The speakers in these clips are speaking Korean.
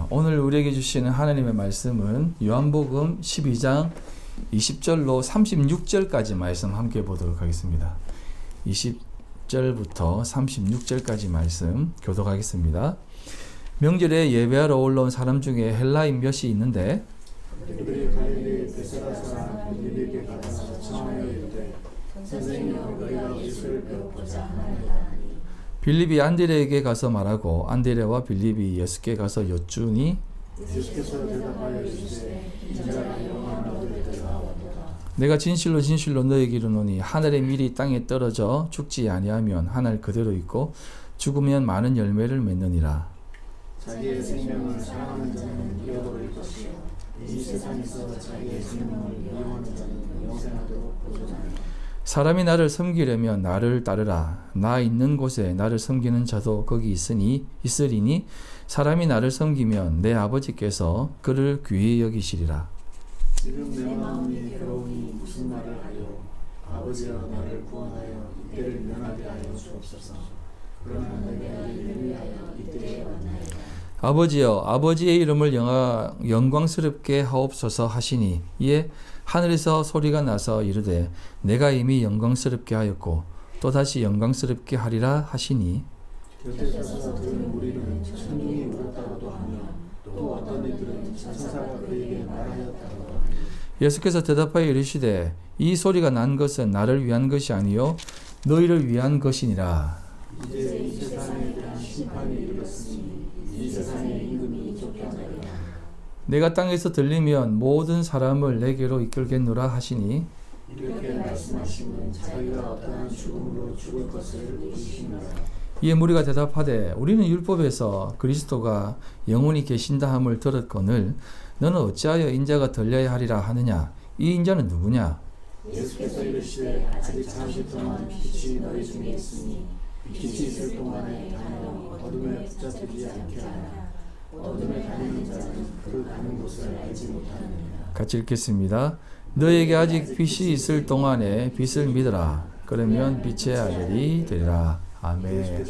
오늘 우리에게 주시는 하나님의 말씀은 요한복음 12장 20절로 36절까지 말씀 함께 보도록 하겠습니다. 20절부터 36절까지 말씀 교독하겠습니다. 명절에 예배하러 올라온 사람 중에 헬라인 몇이 있는데 그들이 갈릴리 베세다 사람 빌립에게 가서 청하여 이르되 선생님 우리가 예수를 배워보자 하나이다. 빌립이 안드레에게 가서 말하고 안드레와 빌립이 예수께 가서 여쭈니 예수께서 대답하여 이르시되 인자가 영원한 너를 대하오도다. 내가 진실로 진실로 너에게 이르노니 하늘의 밀이 땅에 떨어져 죽지 아니하면 하늘 그대로 있고 죽으면 많은 열매를 맺느니라. 자기의 생명을 사랑하는 자는 잃어버릴 것이요 이 세상에서 자기의 생명을 이용하는 자는 영생하도록 보존하리라. 사람이 나를 섬기려면 나를 따르라. 나 있는 곳에 나를 섬기는 자도 거기 있으리니 사람이 나를 섬기면 내 아버지께서 그를 귀히 여기시리라. 지금 내 마음이 괴로우니 무슨 말을 하여 아버지여 나를 구원하여 이때를 면하게 하여 주옵소서. 그러나 내가 이를 위하여 이때에 왔나이다. 아버지여 아버지의 이름을 영광스럽게 하옵소서 하시니 이에 하늘에서 소리가 나서 이르되 내가 이미 영광스럽게 하였고 또다시 영광스럽게 하리라 하시니 곁에 서서 들은 무리는 천둥이 울었다고도 하며 또 어떤 이들은 천사가 그에게 말하였다고도 하며 예수께서 대답하여 이르시되 이 소리가 난 것은 나를 위한 것이 아니요 너희를 위한 것이니라. 이제 이 세상에 대한 심판이 이르렀으니 이 세상의 임금이 쫓겨나리라. 내가 땅에서 들리면 모든 사람을 내게로 이끌겠노라 하시니 이렇게 말씀하시면 자기가 어떠한 죽음으로 죽을 것을 보이시니라. 이에 무리가 대답하되 우리는 율법에서 그리스도가 영원히 계신다 함을 들었거늘 너는 어찌하여 인자가 들려야 하리라 하느냐. 이 인자는 누구냐. 예수께서 이르시되 아직 잠시 동안 빛이 너희 중에 있으니 빛이 있을 동안에 다녀 어둠에 붙잡히지 않게 하라. 어둠에 다니는 자는 그 가는 곳을 알지 못하느니라. 같이 읽겠습니다. 너에게 아직 빛이 있을 동안에 빛을 믿으라. 그러면 빛의 아들이 되리라. 아멘.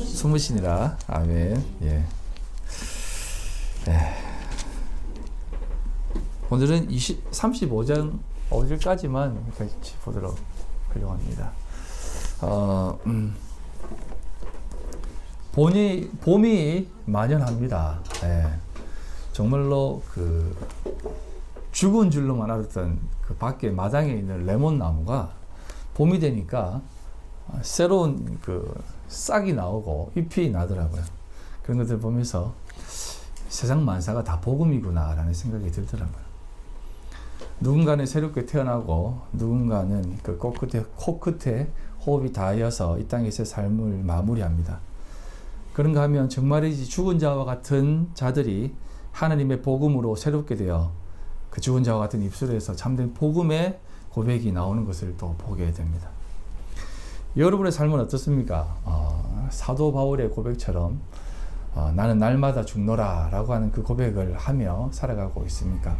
숨으시니라. 아멘. 예. 오늘은 35장 5절까지만 같이 보도록 하려고 합니다. 봄이 만연합니다. 예. 정말로 그 죽은 줄로만 알았던 그 밖에 마당에 있는 레몬 나무가 봄이 되니까 새로운 그 싹이 나오고 잎이 나더라고요. 그런 것들 보면서 세상 만사가 다 복음이구나라는 생각이 들더라고요. 누군가는 새롭게 태어나고 누군가는 그 코끝에 호흡이 닿아서 이 땅에서의 삶을 마무리합니다. 그런가 하면 정말이지 죽은 자와 같은 자들이 하나님의 복음으로 새롭게 되어 그 죽은 자와 같은 입술에서 참된 복음의 고백이 나오는 것을 또 보게 됩니다. 여러분의 삶은 어떻습니까? 사도 바울의 고백처럼 나는 날마다 죽노라 라고 하는 그 고백을 하며 살아가고 있습니까?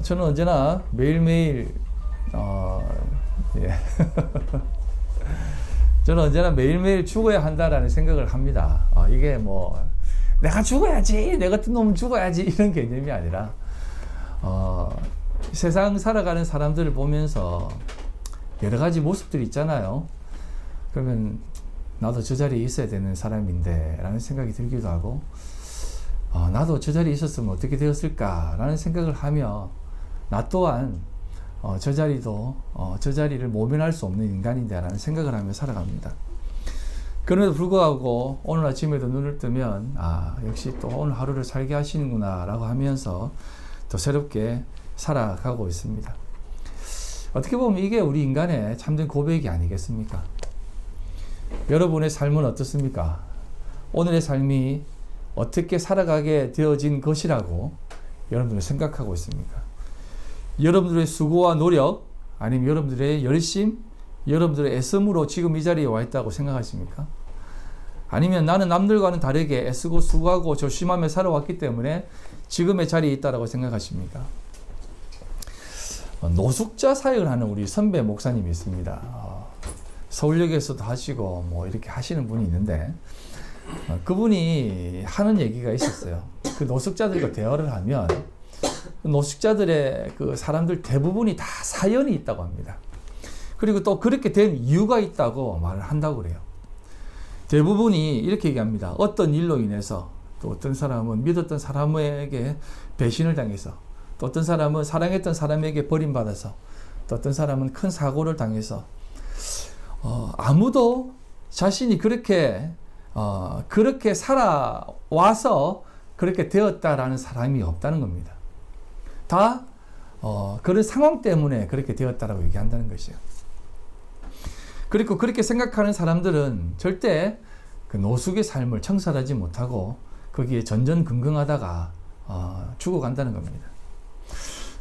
저는 언제나 매일매일 저는 언제나 매일매일 죽어야 한다라는 생각을 합니다. 이게 뭐 내가 죽어야지, 내 같은 놈은 죽어야지 이런 개념이 아니라 세상 살아가는 사람들을 보면서 여러 가지 모습들이 있잖아요. 그러면 나도 저 자리에 있어야 되는 사람인데 라는 생각이 들기도 하고 나도 저 자리에 있었으면 어떻게 되었을까 라는 생각을 하며 나 또한 저 자리를 모면할 수 없는 인간인데 라는 생각을 하며 살아갑니다. 그럼에도 불구하고 오늘 아침에도 눈을 뜨면 역시 또 오늘 하루를 살게 하시는구나 라고 하면서 또 새롭게 살아가고 있습니다. 어떻게 보면 이게 우리 인간의 참된 고백이 아니겠습니까? 여러분의 삶은 어떻습니까? 오늘의 삶이 어떻게 살아가게 되어진 것이라고 여러분들은 생각하고 있습니까? 여러분들의 수고와 노력, 아니면 여러분들의 열심, 여러분들의 애씀으로 지금 이 자리에 와 있다고 생각하십니까? 아니면 나는 남들과는 다르게 애쓰고 수고하고 조심하며 살아왔기 때문에 지금의 자리에 있다고 생각하십니까? 노숙자 사역을 하는 우리 선배 목사님이 있습니다. 서울역에서도 하시고 뭐 이렇게 하시는 분이 있는데 그분이 하는 얘기가 있었어요. 그 노숙자들과 대화를 하면 노숙자들의 그 사람들 대부분이 다 사연이 있다고 합니다. 그리고 또 그렇게 된 이유가 있다고 말을 한다고 그래요. 대부분이 이렇게 얘기합니다. 어떤 일로 인해서, 또 어떤 사람은 믿었던 사람에게 배신을 당해서, 또 어떤 사람은 사랑했던 사람에게 버림받아서, 또 어떤 사람은 큰 사고를 당해서 아무도 자신이 그렇게 살아와서 그렇게 되었다라는 사람이 없다는 겁니다. 다 그런 상황 때문에 그렇게 되었다라고 얘기한다는 것이에요. 그리고 그렇게 생각하는 사람들은 절대 그 노숙의 삶을 청산하지 못하고 거기에 전전긍긍하다가 죽어간다는 겁니다.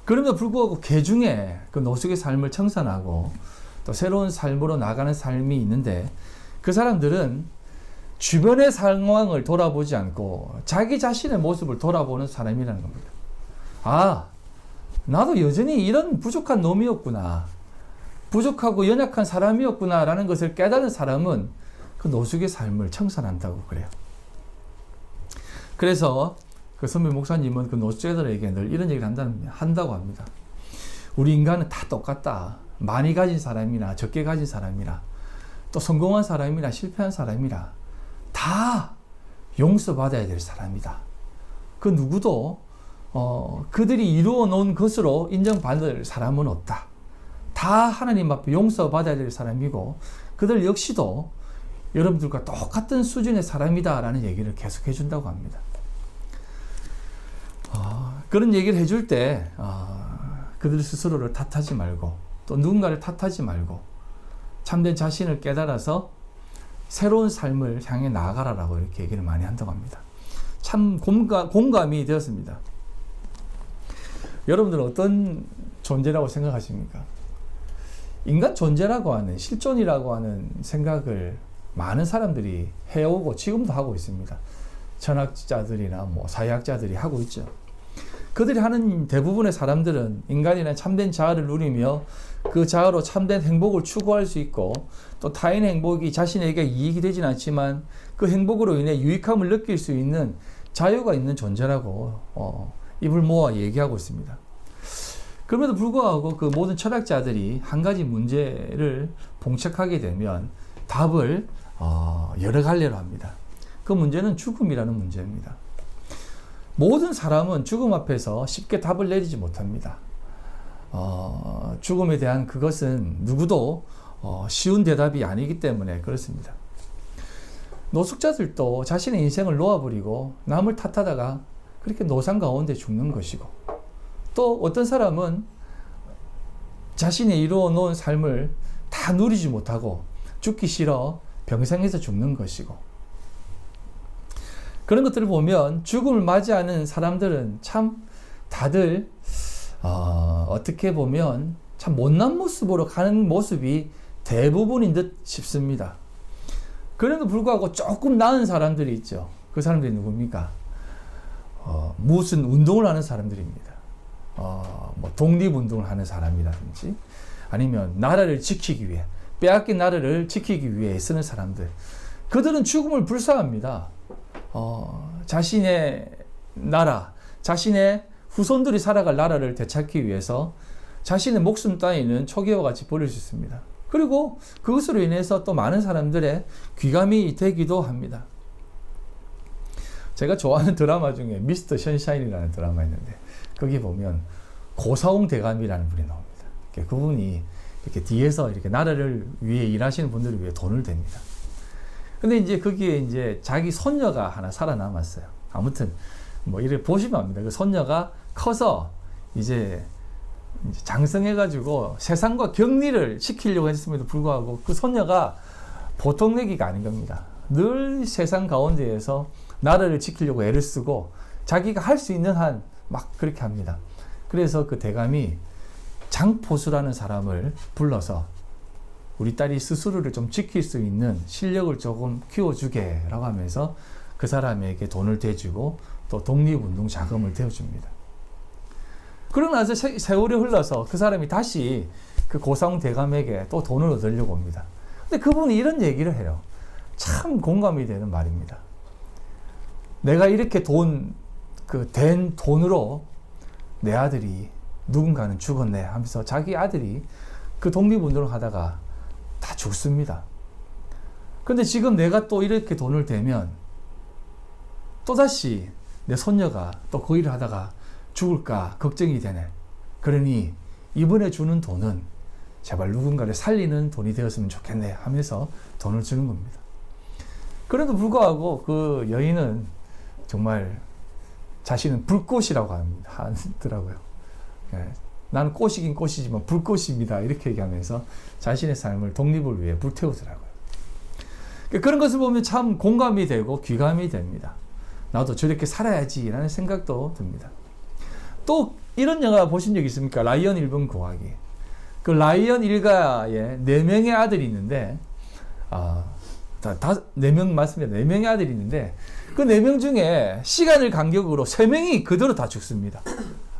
그럼에도 불구하고 개중에 그 노숙의 삶을 청산하고 또 새로운 삶으로 나가는 삶이 있는데 그 사람들은 주변의 상황을 돌아보지 않고 자기 자신의 모습을 돌아보는 사람이라는 겁니다. 아, 나도 여전히 이런 부족한 놈이었구나. 부족하고 연약한 사람이었구나 라는 것을 깨달은 사람은 그 노숙의 삶을 청산한다고 그래요. 그래서 그 선배 목사님은 그 노숙자들에게 늘 이런 얘기를 한다고 합니다. 우리 인간은 다 똑같다. 많이 가진 사람이나 적게 가진 사람이나 또 성공한 사람이나 실패한 사람이나 다 용서받아야 될 사람이다. 그 누구도 그들이 이루어 놓은 것으로 인정받을 사람은 없다. 다 하나님 앞에 용서받아야 될 사람이고 그들 역시도 여러분들과 똑같은 수준의 사람이다 라는 얘기를 계속 해준다고 합니다. 그런 얘기를 해줄 때 그들 스스로를 탓하지 말고 또 누군가를 탓하지 말고 참된 자신을 깨달아서 새로운 삶을 향해 나아가라라고 이렇게 얘기를 많이 한다고 합니다. 참 공감이 되었습니다. 여러분들은 어떤 존재라고 생각하십니까? 인간 존재라고 하는, 실존이라고 하는 생각을 많은 사람들이 해오고 지금도 하고 있습니다. 철학자들이나 뭐 사회학자들이 하고 있죠. 그들이 하는 대부분의 사람들은 인간이란 참된 자아를 누리며 그 자아로 참된 행복을 추구할 수 있고 또 타인의 행복이 자신에게 이익이 되진 않지만 그 행복으로 인해 유익함을 느낄 수 있는 자유가 있는 존재라고 입을 모아 얘기하고 있습니다. 그럼에도 불구하고 그 모든 철학자들이 한 가지 문제를 봉착하게 되면 답을 여러 갈래로 합니다. 그 문제는 죽음이라는 문제입니다. 모든 사람은 죽음 앞에서 쉽게 답을 내리지 못합니다. 죽음에 대한 그것은 누구도 쉬운 대답이 아니기 때문에 그렇습니다. 노숙자들도 자신의 인생을 놓아버리고 남을 탓하다가 그렇게 노상 가운데 죽는 것이고 또 어떤 사람은 자신이 이루어 놓은 삶을 다 누리지 못하고 죽기 싫어 병상에서 죽는 것이고 그런 것들을 보면 죽음을 맞이하는 사람들은 참 다들 어떻게 보면 참 못난 모습으로 가는 모습이 대부분인 듯 싶습니다. 그래도 불구하고 조금 나은 사람들이 있죠. 그 사람들이 누굽니까? 무슨 운동을 하는 사람들입니다. 뭐 독립운동을 하는 사람이라든지 아니면 나라를 지키기 위해 빼앗긴 나라를 지키기 위해 쓰는 사람들. 그들은 죽음을 불사합니다. 자신의 나라, 자신의 후손들이 살아갈 나라를 되찾기 위해서 자신의 목숨 따위는 초기와 같이 버릴 수 있습니다. 그리고 그것으로 인해서 또 많은 사람들의 귀감이 되기도 합니다. 제가 좋아하는 드라마 중에 미스터 션샤인이라는 드라마 있는데 거기 보면 고사홍 대감이라는 분이 나옵니다. 그분이 이렇게 뒤에서 이렇게 나라를 위해 일하시는 분들을 위해 돈을 댑니다. 근데 이제 거기에 이제 자기 손녀가 하나 살아남았어요. 아무튼 뭐 이렇게 보시면 압니다. 그 손녀가 커서 이제 장성해가지고 세상과 격리를 시키려고 했음에도 불구하고 그 손녀가 보통 내기가 아닌 겁니다. 늘 세상 가운데에서 나라를 지키려고 애를 쓰고 자기가 할 수 있는 한 막 그렇게 합니다. 그래서 그 대감이 장포수라는 사람을 불러서 우리 딸이 스스로를 좀 지킬 수 있는 실력을 조금 키워주게 라고 하면서 그 사람에게 돈을 대주고 또 독립운동 자금을 대어줍니다. 그러고 나서 세월이 흘러서 그 사람이 다시 그 고사홍 대감에게 또 돈을 얻으려고 옵니다. 근데 그분이 이런 얘기를 해요. 참 공감이 되는 말입니다. 내가 이렇게 된 돈으로 내 아들이 누군가는 죽었네 하면서 자기 아들이 그 독립운동을 하다가 다 죽습니다. 근데 지금 내가 또 이렇게 돈을 대면 또다시 내 손녀가 또 그 일을 하다가 죽을까 걱정이 되네. 그러니 이번에 주는 돈은 제발 누군가를 살리는 돈이 되었으면 좋겠네 하면서 돈을 주는 겁니다. 그래도 불구하고 그 여인은 정말 자신은 불꽃이라고 하더라고요. 예, 나는 꽃이긴 꽃이지만 불꽃입니다. 이렇게 얘기하면서 자신의 삶을 독립을 위해 불태우더라고요. 그런 것을 보면 참 공감이 되고 귀감이 됩니다. 나도 저렇게 살아야지라는 생각도 듭니다. 또 이런 영화 보신 적 있습니까? 라이언 일본 구하기. 그 라이언 일가에 4명의 아들이 있는데 4명 맞습니다. 4명의 아들이 있는데 그 4명 중에 시간을 간격으로 3명이 그대로 다 죽습니다.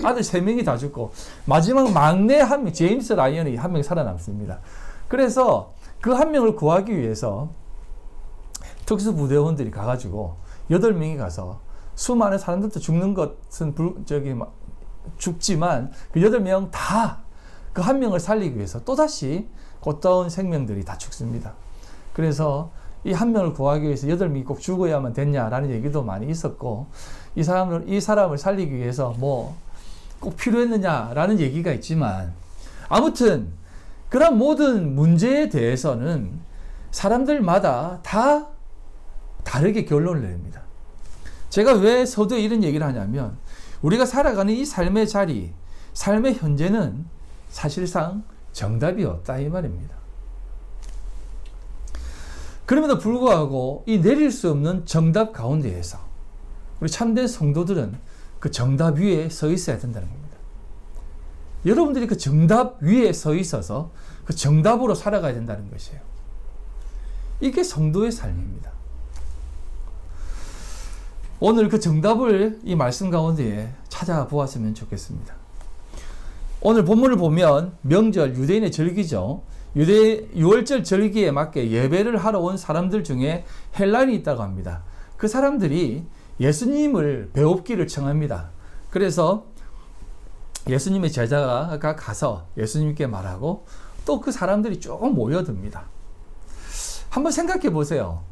아들 3명이 다 죽고 마지막 막내 한 명, 제임스 라이언이 한 명 살아남습니다. 그래서 그 한 명을 구하기 위해서 특수부대원들이 가가지고 8명이 가서 수많은 사람들도 죽는 것은 죽지만 그 8명 다 그 한 명을 살리기 위해서 또다시 꽃다운 생명들이 다 죽습니다. 그래서 이 한 명을 구하기 위해서 8명이 꼭 죽어야만 됐냐라는 얘기도 많이 있었고 이 사람을 살리기 위해서 뭐 꼭 필요했느냐라는 얘기가 있지만 아무튼 그런 모든 문제에 대해서는 사람들마다 다 다르게 결론을 냅니다. 제가 왜 서두에 이런 얘기를 하냐면 우리가 살아가는 이 삶의 자리, 삶의 현재는 사실상 정답이 없다 이 말입니다. 그럼에도 불구하고 이 내릴 수 없는 정답 가운데에서 우리 참된 성도들은 그 정답 위에 서 있어야 된다는 겁니다. 여러분들이 그 정답 위에 서 있어서 그 정답으로 살아가야 된다는 것이에요. 이게 성도의 삶입니다. 오늘 그 정답을 이 말씀 가운데에 찾아보았으면 좋겠습니다. 오늘 본문을 보면 명절, 유대인의 절기죠. 유월절 절기에 맞게 예배를 하러 온 사람들 중에 헬라인이 있다고 합니다. 그 사람들이 예수님을 배웁기를 청합니다. 그래서 예수님의 제자가 가서 예수님께 말하고 또 그 사람들이 조금 모여듭니다. 한번 생각해 보세요.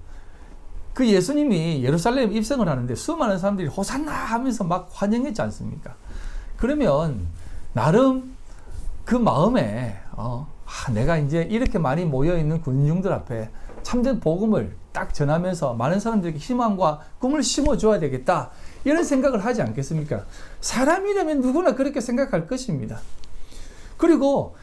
그 예수님이 예루살렘 입성을 하는데 수많은 사람들이 호산나 하면서 막 환영했지 않습니까? 그러면 나름 그 마음에 내가 이제 이렇게 많이 모여있는 군중들 앞에 참된 복음을 딱 전하면서 많은 사람들에게 희망과 꿈을 심어줘야 되겠다 이런 생각을 하지 않겠습니까? 사람이라면 누구나 그렇게 생각할 것입니다. 그리고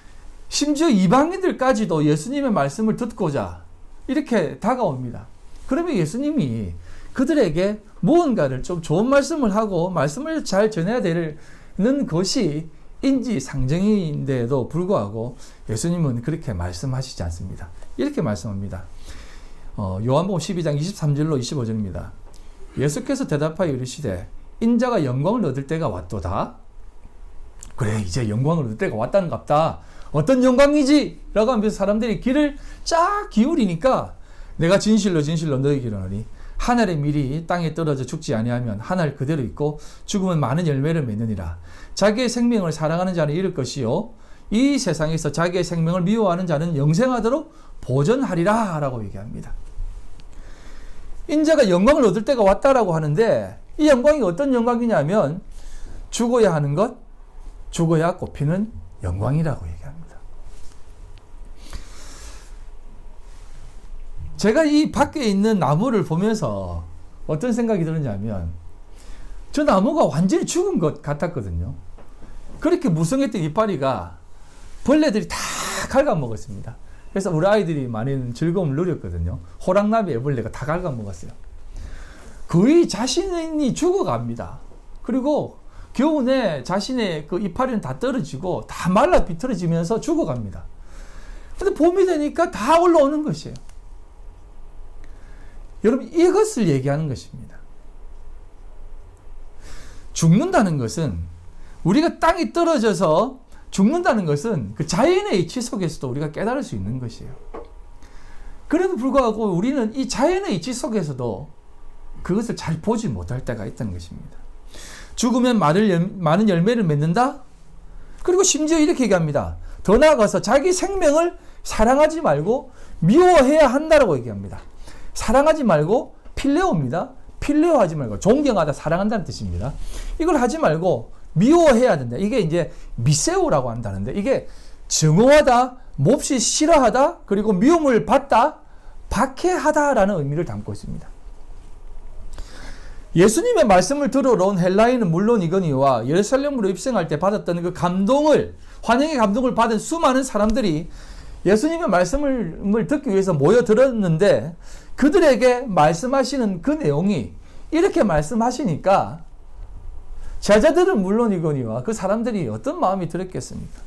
심지어 이방인들까지도 예수님의 말씀을 듣고자 이렇게 다가옵니다. 그러면 예수님이 그들에게 무언가를 좀 좋은 말씀을 하고 말씀을 잘 전해야 되는 것이 인지상정인데도 불구하고 예수님은 그렇게 말씀하시지 않습니다. 이렇게 말씀합니다. 요한복음 12장 23절로 25절입니다. 예수께서 대답하여 이르시되 인자가 영광을 얻을 때가 왔도다. 그래 이제 영광을 얻을 때가 왔다는갑다. 어떤 영광이지? 라고 하면서 사람들이 귀를 쫙 기울이니까 내가 진실로 진실로 너희에게 이르노니 한 알의 밀이 땅에 떨어져 죽지 아니하면 한 알 그대로 있고 죽으면 많은 열매를 맺느니라. 자기의 생명을 사랑하는 자는 잃을 것이요 이 세상에서 자기의 생명을 미워하는 자는 영생하도록 보전하리라 라고 얘기합니다. 인자가 영광을 얻을 때가 왔다라고 하는데 이 영광이 어떤 영광이냐면 죽어야 하는 것, 죽어야 꼽히는 영광이라고 얘기합니다. 제가 이 밖에 있는 나무를 보면서 어떤 생각이 드느냐면 저 나무가 완전히 죽은 것 같았거든요. 그렇게 무성했던 이파리가 벌레들이 다 갉아먹었습니다. 그래서 우리 아이들이 많은 즐거움을 누렸거든요. 호랑나비 애벌레가 다 갉아먹었어요. 거의 자신이 죽어갑니다. 그리고 겨우내 자신의 그 이파리는 다 떨어지고 다 말라 비틀어지면서 죽어갑니다. 근데 봄이 되니까 다 올라오는 것이에요. 여러분 이것을 얘기하는 것입니다. 죽는다는 것은 우리가 땅이 떨어져서 죽는다는 것은 그 자연의 이치 속에서도 우리가 깨달을 수 있는 것이에요. 그래도 불구하고 우리는 이 자연의 이치 속에서도 그것을 잘 보지 못할 때가 있다는 것입니다. 죽으면 많은 열매를 맺는다? 그리고 심지어 이렇게 얘기합니다. 더 나아가서 자기 생명을 사랑하지 말고 미워해야 한다라고 얘기합니다. 사랑하지 말고 필레오입니다. 필레오하지 말고 존경하다, 사랑한다는 뜻입니다. 이걸 하지 말고 미워해야 된다. 이게 이제 미세오라고 한다는데 이게 증오하다, 몹시 싫어하다, 그리고 미움을 받다, 박해하다라는 의미를 담고 있습니다. 예수님의 말씀을 들으러 온 헬라인은 물론이거니와 예루살렘으로 입성할 때 받았던 그 감동을, 환영의 감동을 받은 수많은 사람들이 예수님의 말씀을 듣기 위해서 모여들었는데 그들에게 말씀하시는 그 내용이 이렇게 말씀하시니까 제자들은 물론이거니와 그 사람들이 어떤 마음이 들었겠습니까?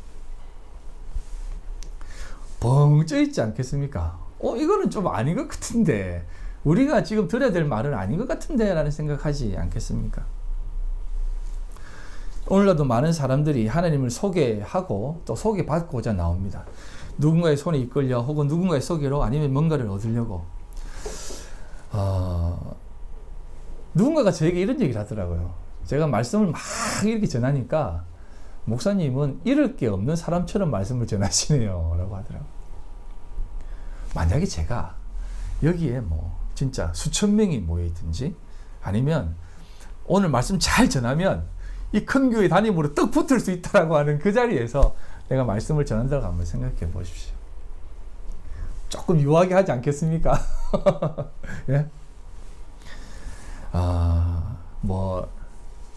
벙 쪄있지 않겠습니까? 이거는 좀 아닌 것 같은데, 우리가 지금 들어야 될 말은 아닌 것 같은데 라는 생각하지 않겠습니까? 오늘날도 많은 사람들이 하나님을 소개하고 또 소개받고자 나옵니다. 누군가의 손에 이끌려 혹은 누군가의 소개로 아니면 뭔가를 얻으려고. 누군가가 저에게 이런 얘기를 하더라고요. 제가 말씀을 막 이렇게 전하니까 목사님은 잃을 게 없는 사람처럼 말씀을 전하시네요 라고 하더라고요. 만약에 제가 여기에 진짜 수천 명이 모여있든지 아니면 오늘 말씀 잘 전하면 이 큰 교회 담임으로 떡 붙을 수 있다라고 하는 그 자리에서 내가 말씀을 전한다고 한번 생각해 보십시오. 조금 유하게 하지 않겠습니까? 예?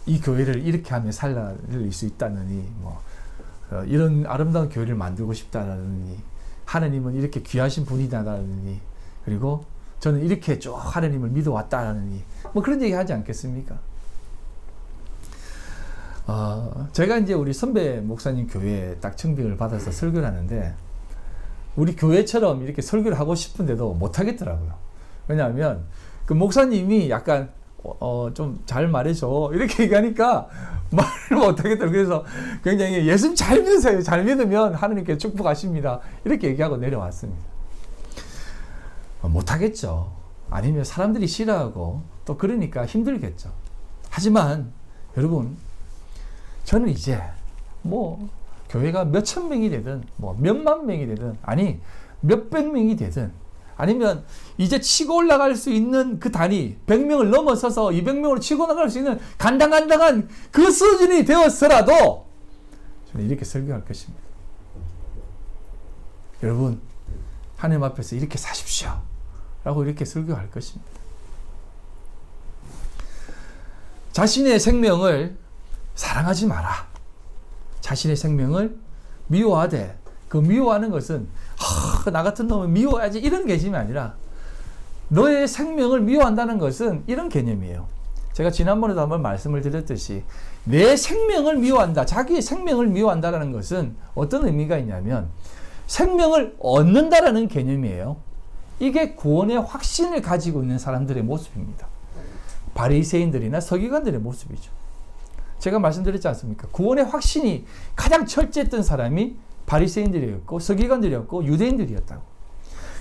이 교회를 이렇게 하면 살릴 수 있다느니, 이런 아름다운 교회를 만들고 싶다느니, 하나님은 이렇게 귀하신 분이다느니, 그리고 저는 이렇게 쭉 하나님을 믿어왔다느니, 그런 얘기 하지 않겠습니까? 제가 이제 우리 선배 목사님 교회에 딱 청빙을 받아서 설교를 하는데, 우리 교회처럼 이렇게 설교를 하고 싶은데도 못 하겠더라고요. 왜냐하면 그 목사님이 약간 좀 잘 말해줘 이렇게 얘기하니까 말을 못 하겠더라고요. 그래서 굉장히 예수님 잘 믿으세요. 잘 믿으면 하나님께 축복하십니다. 이렇게 얘기하고 내려왔습니다. 못 하겠죠. 아니면 사람들이 싫어하고 또 그러니까 힘들겠죠. 하지만 여러분, 저는 이제 교회가 몇천 명이 되든 몇만 명이 되든 아니 몇백 명이 되든 아니면 이제 치고 올라갈 수 있는 그 단위 100명을 넘어서서 200명으로 치고 나갈 수 있는 간당간당한 그 수준이 되었더라도 저는 이렇게 설교할 것입니다. 여러분, 하나님 앞에서 이렇게 사십시오 라고 이렇게 설교할 것입니다. 자신의 생명을 사랑하지 마라. 자신의 생명을 미워하되, 그 미워하는 것은 나 같은 놈은 미워해야지 이런 개념이 아니라 너의 생명을 미워한다는 것은 이런 개념이에요. 제가 지난번에도 한번 말씀을 드렸듯이 내 생명을 미워한다, 자기의 생명을 미워한다는 것은 어떤 의미가 있냐면 생명을 얻는다라는 개념이에요. 이게 구원의 확신을 가지고 있는 사람들의 모습입니다. 바리새인들이나 서기관들의 모습이죠. 제가 말씀드렸지 않습니까? 구원의 확신이 가장 철저했던 사람이 바리새인들이었고 서기관들이었고 유대인들이었다고.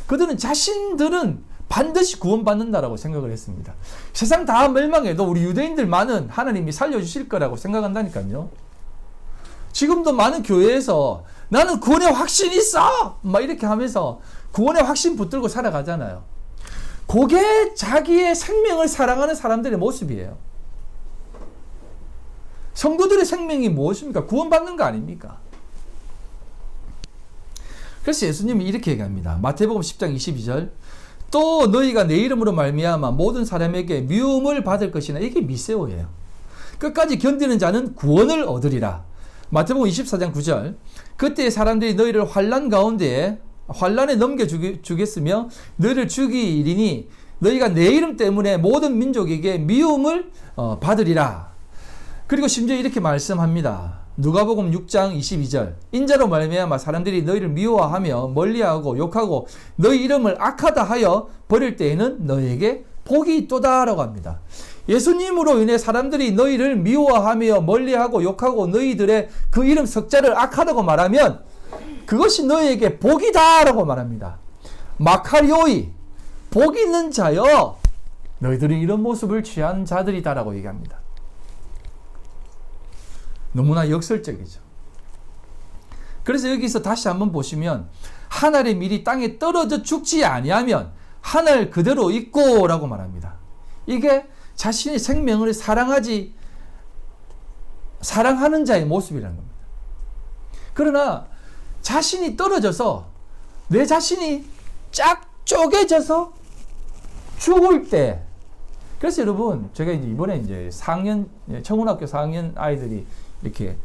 그들은 자신들은 반드시 구원받는다라고 생각을 했습니다. 세상 다 멸망해도 우리 유대인들만은 하나님이 살려주실 거라고 생각한다니까요. 지금도 많은 교회에서 나는 구원의 확신이 있어! 막 이렇게 하면서 구원의 확신 붙들고 살아가잖아요. 그게 자기의 생명을 사랑하는 사람들의 모습이에요. 성도들의 생명이 무엇입니까? 구원받는 거 아닙니까? 그래서 예수님이 이렇게 얘기합니다. 마태복음 10장 22절. 또 너희가 내 이름으로 말미암아 모든 사람에게 미움을 받을 것이나. 이게 미세오예요. 끝까지 견디는 자는 구원을 얻으리라. 마태복음 24장 9절. 그때 사람들이 너희를 환난 가운데에 환난에 넘겨주겠으며 너희를 죽이리니 너희가 내 이름 때문에 모든 민족에게 미움을 받으리라. 그리고 심지어 이렇게 말씀합니다. 누가복음 6장 22절. 인자로 말미암아 사람들이 너희를 미워하며 멀리하고 욕하고 너희 이름을 악하다 하여 버릴 때에는 너희에게 복이 있도다라고 합니다. 예수님으로 인해 사람들이 너희를 미워하며 멀리하고 욕하고 너희들의 그 이름 석자를 악하다고 말하면 그것이 너희에게 복이다라고 말합니다. 마카리오이, 복 있는 자여, 너희들이 이런 모습을 취한 자들이다라고 얘기합니다. 너무나 역설적이죠. 그래서 여기서 다시 한번 보시면 하늘의 밀이 땅에 떨어져 죽지 아니하면 하늘 그대로 있고 라고 말합니다. 이게 자신의 생명을 사랑하는 자의 모습이라는 겁니다. 그러나 자신이 떨어져서 내 자신이 쫙 쪼개져서 죽을 때, 그래서 여러분 제가 이번에 이제 4학년 청운학교 4학년 아이들이 이렇게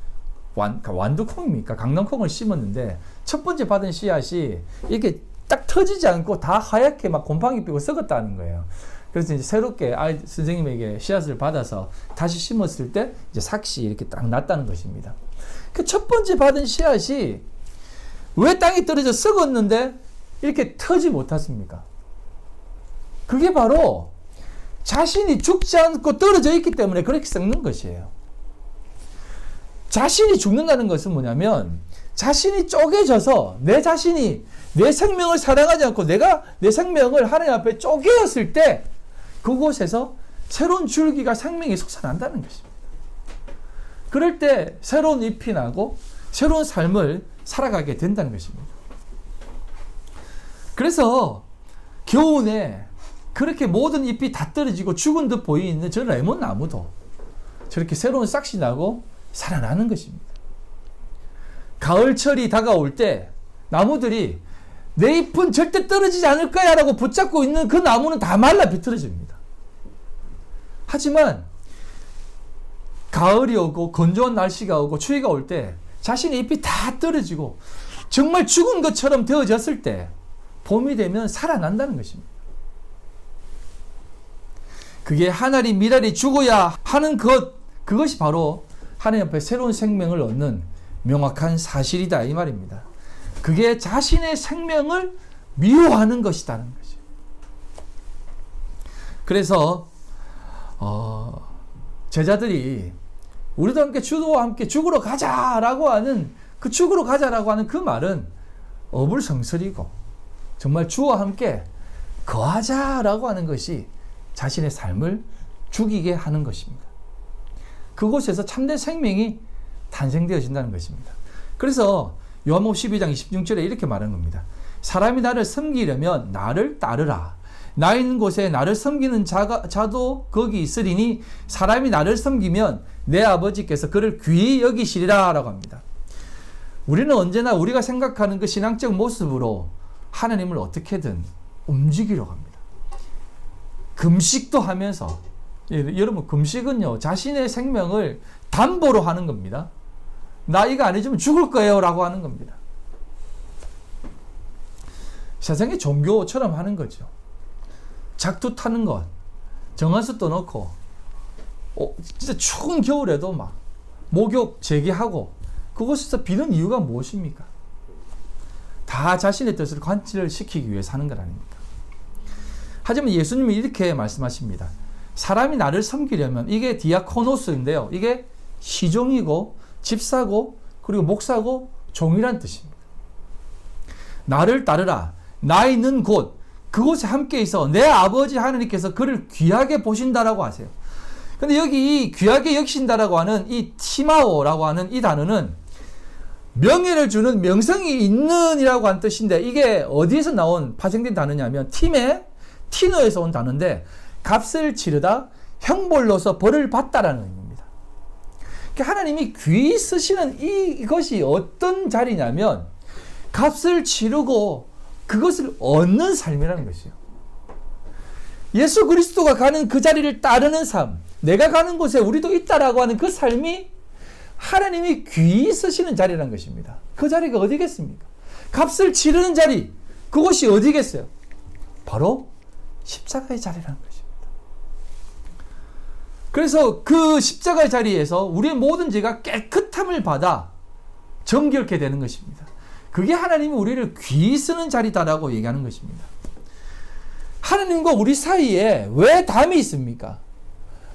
완두콩입니까? 강낭콩을 심었는데 첫 번째 받은 씨앗이 이렇게 딱 터지지 않고 다 하얗게 막 곰팡이 피고 썩었다는 거예요. 그래서 이제 새롭게 선생님에게 씨앗을 받아서 다시 심었을 때 이제 삭시 이렇게 딱 났다는 것입니다. 그 첫 번째 받은 씨앗이 왜 땅에 떨어져 썩었는데 이렇게 터지 못했습니까? 그게 바로 자신이 죽지 않고 떨어져 있기 때문에 그렇게 썩는 것이에요. 자신이 죽는다는 것은 뭐냐면 자신이 쪼개져서 내 자신이 내 생명을 사랑하지 않고 내가 내 생명을 하나님 앞에 쪼개었을 때 그곳에서 새로운 줄기가 생명이 솟아난다는 것입니다. 그럴 때 새로운 잎이 나고 새로운 삶을 살아가게 된다는 것입니다. 그래서 겨우내 그렇게 모든 잎이 다 떨어지고 죽은 듯 보이는 저 레몬 나무도 저렇게 새로운 싹이 나고 살아나는 것입니다. 가을철이 다가올 때 나무들이 내 잎은 절대 떨어지지 않을 거야 라고 붙잡고 있는 그 나무는 다 말라 비틀어집니다. 하지만 가을이 오고 건조한 날씨가 오고 추위가 올 때 자신의 잎이 다 떨어지고 정말 죽은 것처럼 되어졌을 때 봄이 되면 살아난다는 것입니다. 그게 하늘이 미랄이 죽어야 하는 그것이 바로 하나님 앞에 새로운 생명을 얻는 명확한 사실이다 이 말입니다. 그게 자신의 생명을 미워하는 것이라는 거죠. 그래서 제자들이 우리도 함께 주와 함께 죽으러 가자라고 하는 그 말은 어불성설이고 정말 주와 함께 거하자라고 하는 것이 자신의 삶을 죽이게 하는 것입니다. 그곳에서 참된 생명이 탄생되어진다는 것입니다. 그래서 요한복음 12장 26절에 이렇게 말하는 겁니다. 사람이 나를 섬기려면 나를 따르라. 나 있는 곳에 나를 섬기는 자도 거기 있으리니 사람이 나를 섬기면 내 아버지께서 그를 귀히 여기시리라 라고 합니다. 우리는 언제나 우리가 생각하는 그 신앙적 모습으로 하나님을 어떻게든 움직이려고 합니다. 금식도 하면서, 여러분 금식은요 자신의 생명을 담보로 하는 겁니다. 나 이거 안 해주면 죽을 거예요 라고 하는 겁니다. 세상의 종교처럼 하는 거죠. 작두 타는 것, 정한수도 넣고 진짜 추운 겨울에도 막 목욕 재개하고 그곳에서 비는 이유가 무엇입니까? 다 자신의 뜻을 관철을 시키기 위해 사는 것 아닙니까? 하지만 예수님이 이렇게 말씀하십니다. 사람이 나를 섬기려면 이게 디아코노스인데요. 이게 시종이고 집사고 그리고 목사고 종이란 뜻입니다. 나를 따르라. 나 있는 곳 그곳에 함께 있어 내 아버지 하나님께서 그를 귀하게 보신다라고 하세요. 근데 여기 이 귀하게 여기신다라고 하는 이 티마오라고 하는 이 단어는 명예를 주는 명성이 있는이라고 하는 뜻인데 이게 어디에서 파생된 단어냐면 티노에서 온 단어인데 값을 치르다 형벌로서 벌을 받다라는 의미입니다. 그러니까 하나님이 귀히 쓰시는 이것이 어떤 자리냐면 값을 치르고 그것을 얻는 삶이라는 것이에요. 예수 그리스도가 가는 그 자리를 따르는 삶, 내가 가는 곳에 우리도 있다라고 하는 그 삶이 하나님이 귀히 쓰시는 자리라는 것입니다. 그 자리가 어디겠습니까? 값을 치르는 자리, 그곳이 어디겠어요? 바로 십자가의 자리라는 것입니다. 그래서 그 십자가의 자리에서 우리의 모든 죄가 깨끗함을 받아 정결케 되는 것입니다. 그게 하나님이 우리를 귀히 쓰는 자리다라고 얘기하는 것입니다. 하나님과 우리 사이에 왜 담이 있습니까?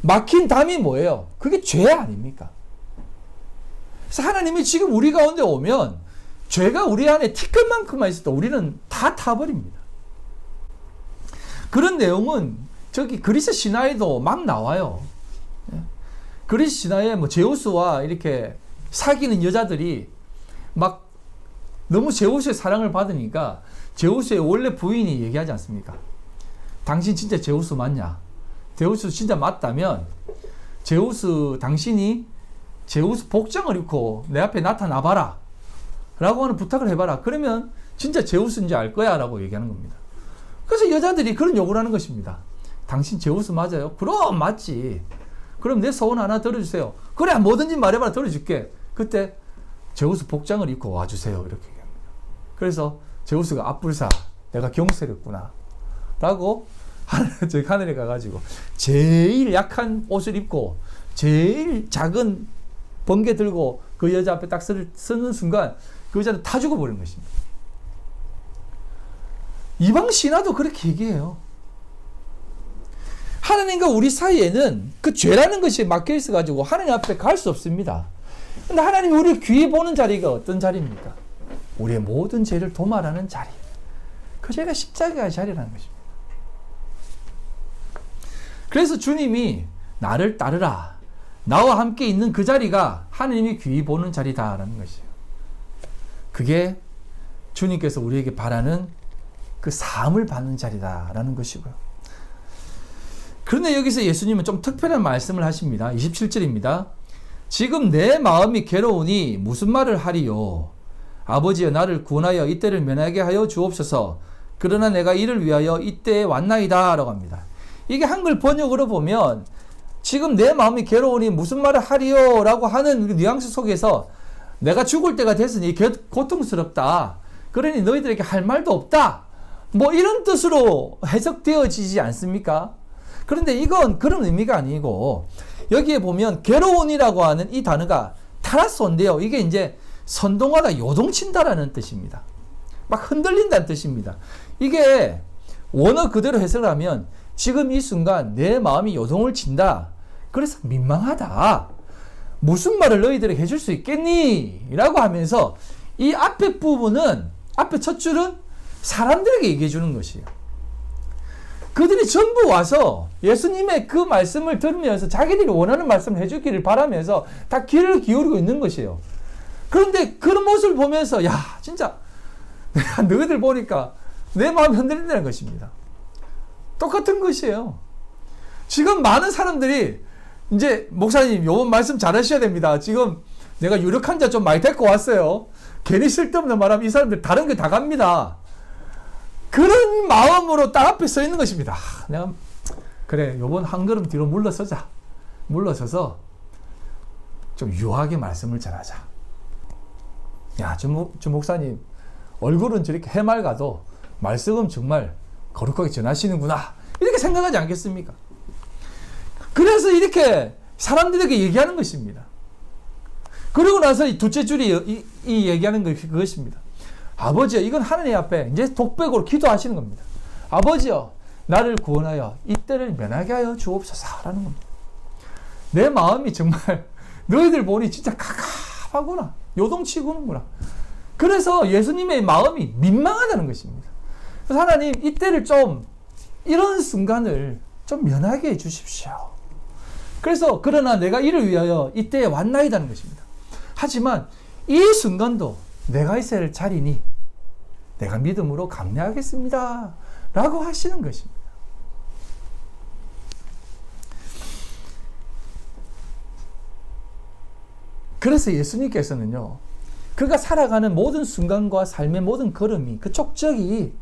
막힌 담이 뭐예요? 그게 죄 아닙니까? 그래서 하나님이 지금 우리 가운데 오면 죄가 우리 안에 티끌만큼만 있어도 우리는 다 타버립니다. 그런 내용은 저기 그리스 신화에도 막 나와요. 그리스 신화에 뭐 제우스와 이렇게 사귀는 여자들이 막 너무 제우스의 사랑을 받으니까 제우스의 원래 부인이 얘기하지 않습니까? 당신 진짜 제우스 맞냐? 제우스 진짜 맞다면 제우스 당신이 제우스 복장을 입고 내 앞에 나타나봐라 라고 하는 부탁을 해봐라. 그러면 진짜 제우스인지 알 거야 라고 얘기하는 겁니다. 그래서 여자들이 그런 요구를 하는 것입니다. 당신 제우스 맞아요? 그럼 맞지. 그럼 내 소원 하나 들어주세요. 그래 뭐든지 말해봐라 들어줄게. 그때 제우스 복장을 입고 와주세요 이렇게 얘기합니다. 그래서 제우스가 앞불사 내가 경솔했구나 라고 하늘에 가가지고 제일 약한 옷을 입고 제일 작은 번개 들고 그 여자 앞에 딱 서는 순간 그 여자는 타 죽어버리는 것입니다. 이방 신화도 그렇게 얘기해요. 하나님과 우리 사이에는 그 죄라는 것이 막혀 있어가지고 하나님 앞에 갈 수 없습니다. 근데 하나님이 우리를 귀히 보는 자리가 어떤 자리입니까? 우리의 모든 죄를 도말하는 자리. 그 죄가 십자가의 자리라는 것입니다. 그래서 주님이 나를 따르라. 나와 함께 있는 그 자리가 하나님이 귀히 보는 자리다라는 것이에요. 그게 주님께서 우리에게 바라는 그 사함을 받는 자리다라는 것이고요. 그런데 여기서 예수님은 좀 특별한 말씀을 하십니다. 27절입니다. 지금 내 마음이 괴로우니 무슨 말을 하리요? 아버지여 나를 구원하여 이때를 면하게 하여 주옵소서. 그러나 내가 이를 위하여 이때에 왔나이다 라고 합니다. 이게 한글 번역으로 보면 지금 내 마음이 괴로우니 무슨 말을 하리요? 라고 하는 뉘앙스 속에서 내가 죽을 때가 됐으니 고통스럽다. 그러니 너희들에게 할 말도 없다. 뭐 이런 뜻으로 해석되어지지 않습니까? 그런데 이건 그런 의미가 아니고 여기에 보면 괴로운이라고 하는 이 단어가 타라소인데요. 이게 이제 선동하다, 요동친다라는 뜻입니다. 막 흔들린다는 뜻입니다. 이게 원어 그대로 해석을 하면 지금 이 순간 내 마음이 요동을 친다. 그래서 민망하다. 무슨 말을 너희들에게 해줄 수 있겠니? 라고 하면서 이 앞에 부분은, 앞에 첫 줄은 사람들에게 얘기해 주는 것이에요. 그들이 전부 와서 예수님의 그 말씀을 들으면서 자기들이 원하는 말씀을 해주기를 바라면서 다 귀를 기울이고 있는 것이에요. 그런데 그런 모습을 보면서 야 진짜 내가 너희들 보니까 내 마음이 흔들린다는 것입니다. 똑같은 것이에요. 지금 많은 사람들이 이제 목사님 요번 말씀 잘하셔야 됩니다. 지금 내가 유력한 자 좀 많이 데리고 왔어요. 괜히 쓸데없는 말하면 이 사람들 다른 게 다 갑니다. 그런 마음으로 딱 앞에 서 있는 것입니다. 내가 그래 요번 한 걸음 뒤로 물러서자. 물러서서 좀 유하게 말씀을 전하자. 야, 주 목사님 얼굴은 저렇게 해맑아도 말씀은 정말 거룩하게 전하시는구나. 이렇게 생각하지 않겠습니까? 그래서 이렇게 사람들에게 얘기하는 것입니다. 그리고 나서 이 둘째 줄이 이 얘기하는 것이 그것입니다. 아버지여, 이건 하나님 앞에 이제 독백으로 기도하시는 겁니다. 아버지여, 나를 구원하여 이때를 면하게 하여 주옵소서라는 겁니다. 내 마음이 정말 너희들 보니 진짜 갑갑하구나. 요동치구는구나. 그래서 예수님의 마음이 민망하다는 것입니다. 그래서 하나님 이때를 좀 이런 순간을 좀 면하게 해 주십시오. 그래서 그러나 내가 이를 위하여 이때에 왔나이다는 것입니다. 하지만 이 순간도 내가 있어야 할 자리니 내가 믿음으로 감내하겠습니다. 라고 하시는 것입니다. 그래서 예수님께서는요, 그가 살아가는 모든 순간과 삶의 모든 걸음이, 그 족적이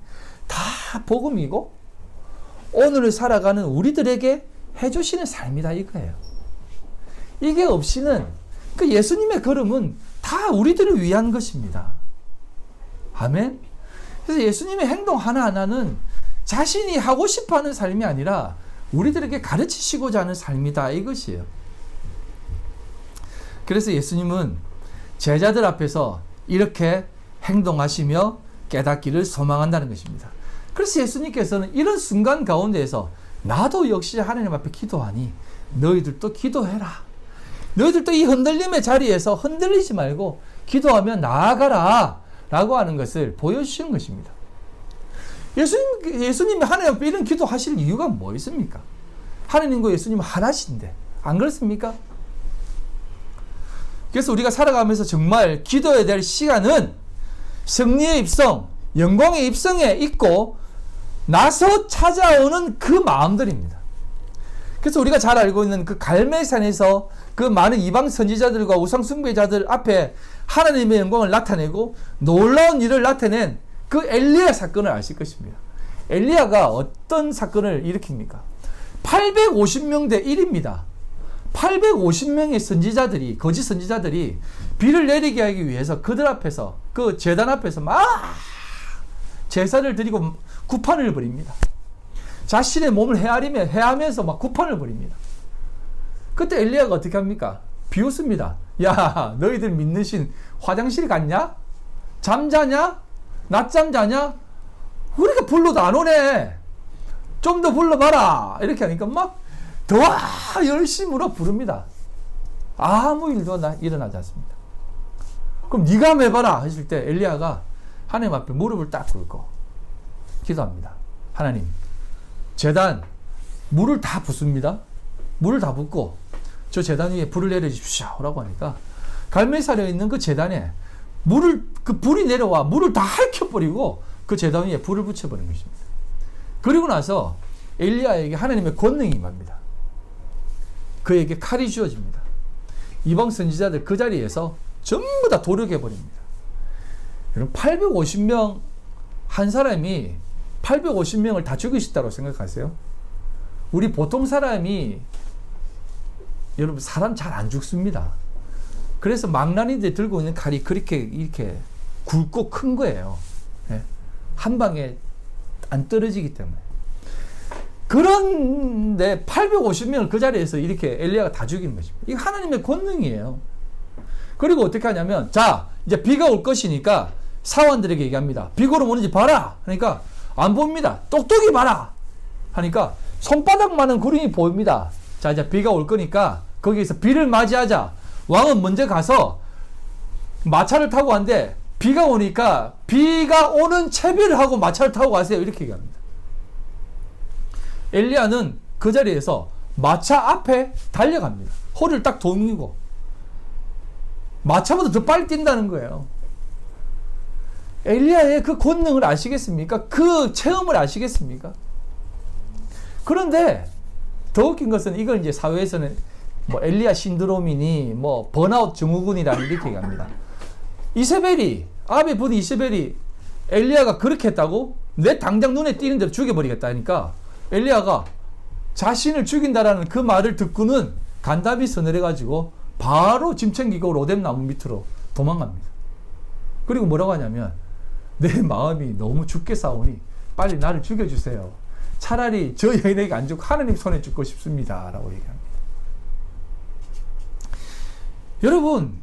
다 복음이고 오늘을 살아가는 우리들에게 해주시는 삶이다 이거예요. 이게 없이는 그 예수님의 걸음은 다 우리들을 위한 것입니다. 아멘. 그래서 예수님의 행동 하나하나는 자신이 하고 싶어하는 삶이 아니라 우리들에게 가르치시고자 하는 삶이다 이것이에요. 그래서 예수님은 제자들 앞에서 이렇게 행동하시며 깨닫기를 소망한다는 것입니다. 그래서 예수님께서는 이런 순간 가운데에서 나도 역시 하나님 앞에 기도하니 너희들도 기도해라. 너희들도 이 흔들림의 자리에서 흔들리지 말고 기도하며 나아가라 라고 하는 것을 보여주시는 것입니다. 예수님이 하나님 앞에 이런 기도 하실 이유가 뭐 있습니까? 하나님과 예수님은 하나신데. 안 그렇습니까? 그래서 우리가 살아가면서 정말 기도해야 될 시간은 승리의 입성, 영광의 입성에 있고 나서 찾아오는 그 마음들입니다. 그래서 우리가 잘 알고 있는 그 갈멜산에서 그 많은 이방 선지자들과 우상 숭배자들 앞에 하나님의 영광을 나타내고 놀라운 일을 나타낸 그 엘리야 사건을 아실 것입니다. 엘리야가 어떤 사건을 일으킵니까? 850명 대 1입니다. 850명의 선지자들이, 거짓 선지자들이 비를 내리게 하기 위해서 그들 앞에서, 그 제단 앞에서 막 제사를 드리고 구판을 벌입니다. 자신의 몸을 헤아면서 막 구판을 벌입니다. 그때 엘리야가 어떻게 합니까? 비웃습니다. 야, 너희들 믿는 신 화장실 갔냐? 잠자냐? 낮잠 자냐? 우리가 불러도 안 오네. 좀 더 불러봐라. 이렇게 하니까 막 더 열심으로 부릅니다. 아무 일도 일어나지 않습니다. 그럼 네가 한번 해봐라 했을 때 엘리야가 하나님 앞에 무릎을 딱 꿇고 기도합니다. 하나님, 제단 물을 다 붓습니다. 물을 다 붓고 저 제단 위에 불을 내려주십시오 라고 하니까 갈멜산에 있는 그 제단에 그 불이 내려와 물을 다 핥혀버리고 그 제단 위에 불을 붙여버린 것입니다. 그리고 나서 엘리야에게 하나님의 권능이 임합니다. 그에게 칼이 주어집니다. 이방 선지자들 그 자리에서 전부 다 도륙해버립니다. 여러분, 850명 한 사람이 850명을 다 죽일 수 있다고 생각하세요? 우리 보통 사람이, 여러분, 사람 잘 안 죽습니다. 그래서 망나니들 들고 있는 칼이 이렇게 굵고 큰 거예요. 네? 한 방에 안 떨어지기 때문에. 그런데 850명을 그 자리에서 이렇게 엘리야가 다 죽인 것입니다. 이게 하나님의 권능이에요. 그리고 어떻게 하냐면, 자, 이제 비가 올 것이니까 사원들에게 얘기합니다. 비구름 오는지 봐라. 하니까 안 봅니다. 똑똑히 봐라. 하니까 손바닥만한 구름이 보입니다. 자, 이제 비가 올 거니까 거기에서 비를 맞이하자. 왕은 먼저 가서 마차를 타고 왔는데 비가 오니까 비가 오는 채비를 하고 마차를 타고 가세요. 이렇게 얘기합니다. 엘리야는 그 자리에서 마차 앞에 달려갑니다. 허리를 딱 동이고 마차보다 더 빨리 뛴다는 거예요. 엘리야의 그 권능을 아시겠습니까? 그 체험을 아시겠습니까? 그런데 더 웃긴 것은 이걸 이제 사회에서는 뭐 엘리야 신드롬이니 뭐 번아웃 증후군이라는 이렇게 얘기합니다. 이세벨이, 아합의 부디 이세벨이 엘리야가 그렇게 했다고 내 당장 눈에 띄는 대로 죽여버리겠다니까 엘리야가 자신을 죽인다라는 그 말을 듣고는 간담이 서늘해가지고 바로 짐 챙기고 로뎀 나무 밑으로 도망갑니다. 그리고 뭐라고 하냐면, 내 마음이 너무 죽게 싸우니 빨리 나를 죽여주세요. 차라리 저 여인에게 안 죽고 하나님 손에 죽고 싶습니다 라고 얘기합니다. 여러분,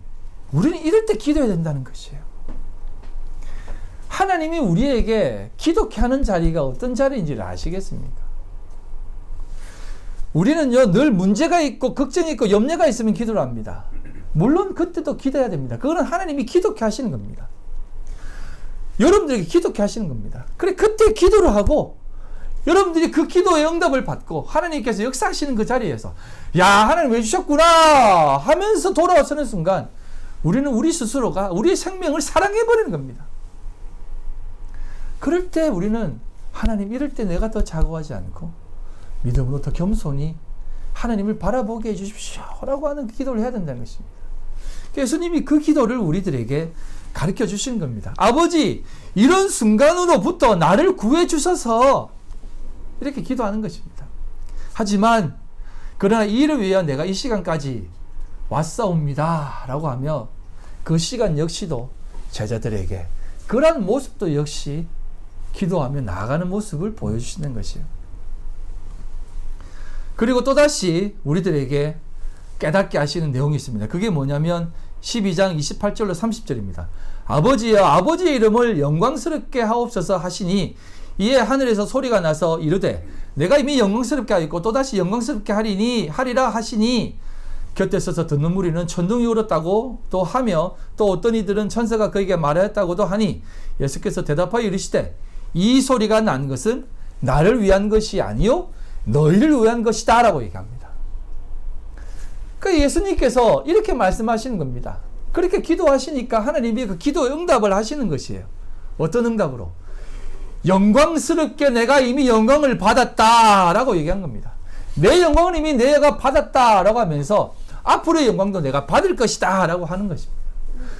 우리는 이럴 때 기도해야 된다는 것이에요. 하나님이 우리에게 기도케 하는 자리가 어떤 자리인지를 아시겠습니까? 우리는요, 늘 문제가 있고 걱정이 있고 염려가 있으면 기도를 합니다. 물론 그때도 기도해야 됩니다. 그거는 하나님이 기도케 하시는 겁니다. 여러분들에게 기도케 하시는 겁니다. 그래, 그때 기도를 하고 여러분들이 그 기도의 응답을 받고 하나님께서 역사하시는 그 자리에서 야, 하나님 왜 주셨구나 하면서 돌아서는 순간 우리는 우리 스스로가 우리의 생명을 사랑해버리는 겁니다. 그럴 때 우리는 하나님, 이럴 때 내가 더 자고하지 않고 믿음으로 더 겸손히 하나님을 바라보게 해주십시오 라고 하는 기도를 해야 된다는 것입니다. 예수님이 그 기도를 우리들에게 가르쳐 주시는 겁니다. 아버지, 이런 순간으로부터 나를 구해 주셔서 이렇게 기도하는 것입니다. 하지만 그러나 이 일을 위하여 내가 이 시간까지 왔사옵니다 라고 하며 그 시간 역시도 제자들에게 그런 모습도 역시 기도하며 나아가는 모습을 보여주시는 것이에요. 그리고 또다시 우리들에게 깨닫게 하시는 내용이 있습니다. 그게 뭐냐면 12장 28절로 30절입니다. 아버지여, 아버지의 이름을 영광스럽게 하옵소서 하시니 이에 하늘에서 소리가 나서 이르되 내가 이미 영광스럽게 하였고 또다시 영광스럽게 하리라 하시니 곁에 서서 듣는 무리는 천둥이 울었다고 또 하며 또 어떤 이들은 천사가 그에게 말하였다고도 하니 예수께서 대답하여 이르시되 이 소리가 난 것은 나를 위한 것이 아니요 너희를 위한 것이다 라고 얘기합니다. 그 예수님께서 이렇게 말씀하시는 겁니다. 그렇게 기도하시니까 하나님이 그 기도의 응답을 하시는 것이에요. 어떤 응답으로? 영광스럽게 내가 이미 영광을 받았다라고 얘기한 겁니다. 내 영광을 이미 내가 받았다라고 하면서 앞으로의 영광도 내가 받을 것이다라고 하는 것입니다.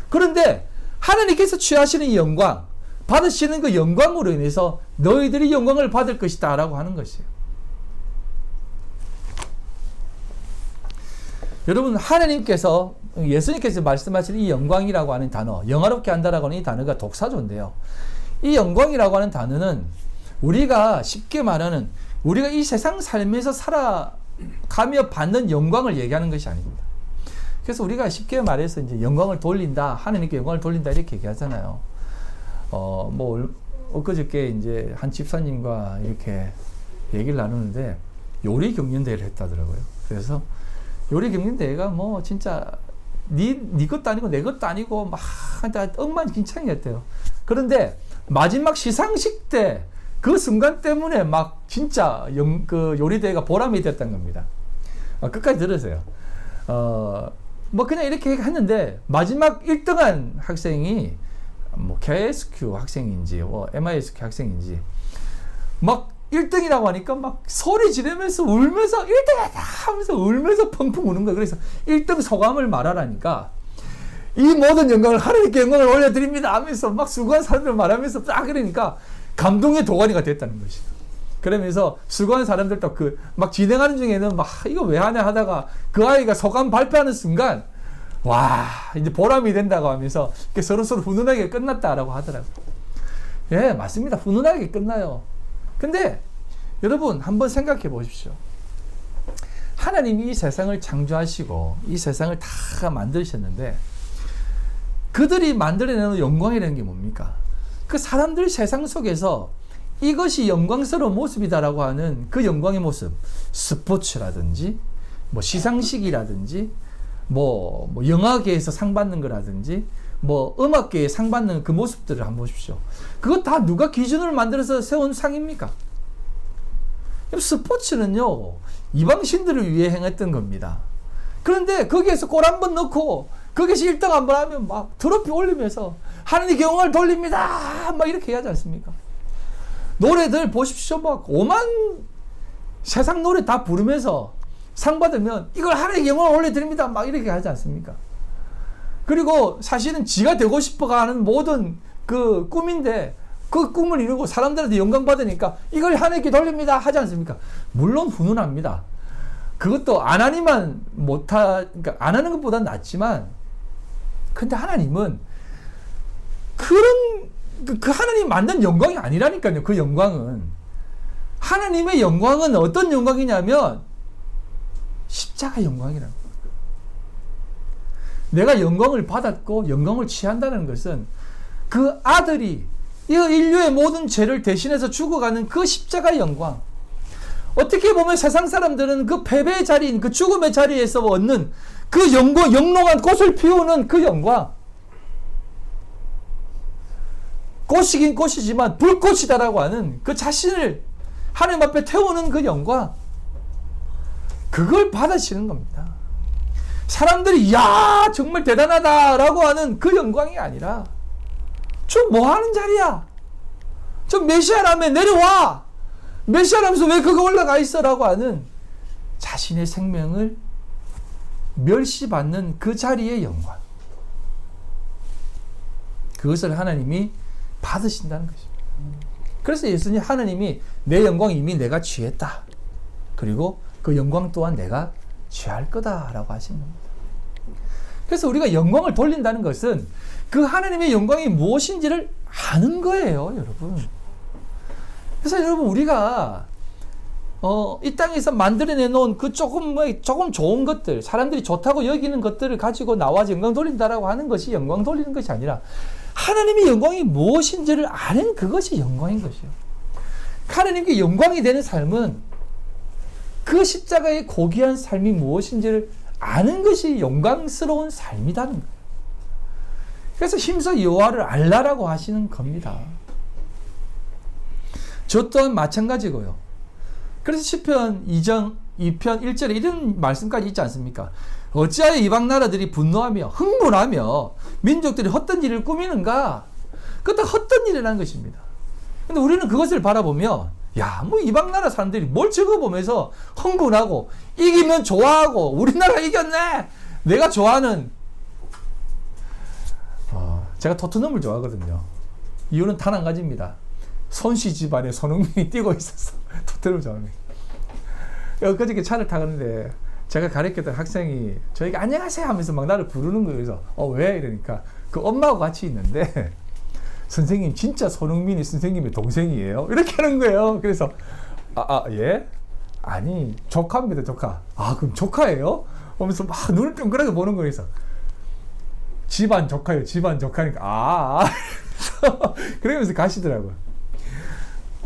그런데 하나님께서 취하시는 이 영광, 받으시는 그 영광으로 인해서 너희들이 영광을 받을 것이다라고 하는 것이에요. 여러분, 하나님께서, 예수님께서 말씀하시는 이 영광이라고 하는 단어, 영화롭게 한다라고 하는 이 단어가 독사조인데요. 이 영광이라고 하는 단어는 우리가 쉽게 말하는 우리가 이 세상 삶에서 살아가며 받는 영광을 얘기하는 것이 아닙니다. 그래서 우리가 쉽게 말해서 이제 영광을 돌린다, 하나님께 영광을 돌린다 이렇게 얘기하잖아요. 엊그저께 이제 한 집사님과 이렇게 얘기를 나누는데 요리 경연대회를 했다더라고요. 그래서 요리 경연대회가 뭐 진짜 네 것도 아니고 내 것도 아니고 막 엉망진창이었대요. 그런데 마지막 시상식 때 그 순간 때문에 막 진짜 그 요리대회가 보람이 됐던 겁니다. 끝까지 들으세요. 뭐 그냥 이렇게 했는데 마지막 1등한 학생이 뭐 KSQ 학생인지 MISQ 학생인지 막 1등이라고 하니까 막 소리 지르면서 울면서 1등이다 하면서 울면서 펑펑 우는 거예요. 그래서 1등 소감을 말하라니까 이 모든 영광을 하나님께 영광을 올려드립니다 하면서 막 수고한 사람들 말하면서 딱 그러니까 감동의 도가니가 됐다는 것이죠. 그러면서 수고한 사람들도 막 진행하는 중에는 막 이거 왜 하냐 하다가 그 아이가 소감 발표하는 순간 와 이제 보람이 된다고 하면서 서로서로 훈훈하게 끝났다라고 하더라고요. 예, 맞습니다. 훈훈하게 끝나요. 근데 여러분 한번 생각해 보십시오. 하나님이 이 세상을 창조하시고 이 세상을 다 만드셨는데 그들이 만들어내는 영광이라는 게 뭡니까? 그 사람들 세상 속에서 이것이 영광스러운 모습이다라고 하는 그 영광의 모습, 스포츠라든지 뭐 시상식이라든지 뭐 영화계에서 상 받는 거라든지 뭐 음악계에 상 받는 그 모습들을 한번 보십시오. 그거 다 누가 기준을 만들어서 세운 상입니까? 스포츠는요 이방신들을 위해 행했던 겁니다. 그런데 거기에서 골 한 번 넣고 거기서 1등 한 번 하면 막 트로피 올리면서 하나님께 영광을 돌립니다 막 이렇게 하지 않습니까? 노래들 보십시오. 막 5만 세상 노래 다 부르면서 상 받으면 이걸 하나님께 영광을 올려드립니다 막 이렇게 하지 않습니까? 그리고 사실은 지가 되고 싶어가 하는 모든 그 꿈인데 그 꿈을 이루고 사람들한테 영광 받으니까 이걸 하나님께 돌립니다 하지 않습니까? 물론 훈훈합니다. 그것도 안 하니만 그러니까 안 하는 것보다는 낫지만 근데 하나님은 그 하나님 만든 영광이 아니라니까요. 그 영광은 하나님의 영광은 어떤 영광이냐면 십자가 영광이라는 거예요. 내가 영광을 받았고 영광을 취한다는 것은 그 아들이 이 인류의 모든 죄를 대신해서 죽어가는 그 십자가의 영광. 어떻게 보면 세상 사람들은 그 패배의 자리인 그 죽음의 자리에서 얻는 그 영롱한 꽃을 피우는 그 영광. 꽃이긴 꽃이지만 불꽃이다라고 하는 그 자신을 하나님 앞에 태우는 그 영광. 그걸 받으시는 겁니다. 사람들이 야 정말 대단하다라고 하는 그 영광이 아니라 저 뭐하는 자리야? 저 메시아라며 내려와! 메시아라면서 왜 그거 올라가 있어? 라고 하는 자신의 생명을 멸시받는 그 자리의 영광. 그것을 하나님이 받으신다는 것입니다. 그래서 예수님 하나님이 내 영광 이미 내가 취했다. 그리고 그 영광 또한 내가 취할 거다라고 하시는 겁니다. 그래서 우리가 영광을 돌린다는 것은 그 하나님의 영광이 무엇인지를 아는 거예요, 여러분. 그래서 여러분 우리가 이 땅에서 만들어내 놓은 그 조금 좋은 것들, 사람들이 좋다고 여기는 것들을 가지고 나와서 영광 돌린다라고 하는 것이 영광 돌리는 것이 아니라 하나님의 영광이 무엇인지를 아는 그것이 영광인 것이에요. 하나님께 영광이 되는 삶은 그 십자가의 고귀한 삶이 무엇인지를 아는 것이 영광스러운 삶이라는 거예요. 그래서 힘써 여호와를 알라라고 하시는 겁니다. 저 또한 마찬가지고요. 그래서 시편 2편 1절에 이런 말씀까지 있지 않습니까? 어찌하여 이방 나라들이 분노하며 흥분하며 민족들이 헛된 일을 꾸미는가? 그것도 헛된 일이라는 것입니다. 근데 우리는 그것을 바라보며 야, 뭐 이방 나라 사람들이 뭘 적어보면서 흥분하고 이기면 좋아하고 우리나라 이겼네! 내가 좋아하는 제가 토트넘을 좋아하거든요. 이유는 단 한 가지입니다. 손씨 집안에 손흥민이 뛰고 있어서 토트넘을 좋아합니다. 그저께 차를 타는데 제가 가르쳤던 학생이 저에게 안녕하세요 하면서 막 나를 부르는 거예요. 그래서 왜? 이러니까 그 엄마하고 같이 있는데 선생님 진짜 손흥민이 선생님의 동생이에요? 이렇게 하는 거예요. 그래서 예? 아니 조카입니다. 조카. 그럼 조카예요? 하면서 막 눈을 뿅그랗게 보는 거예요. 그래서 집안 조카예요. 집안 조카니까 그러면서 가시더라고요.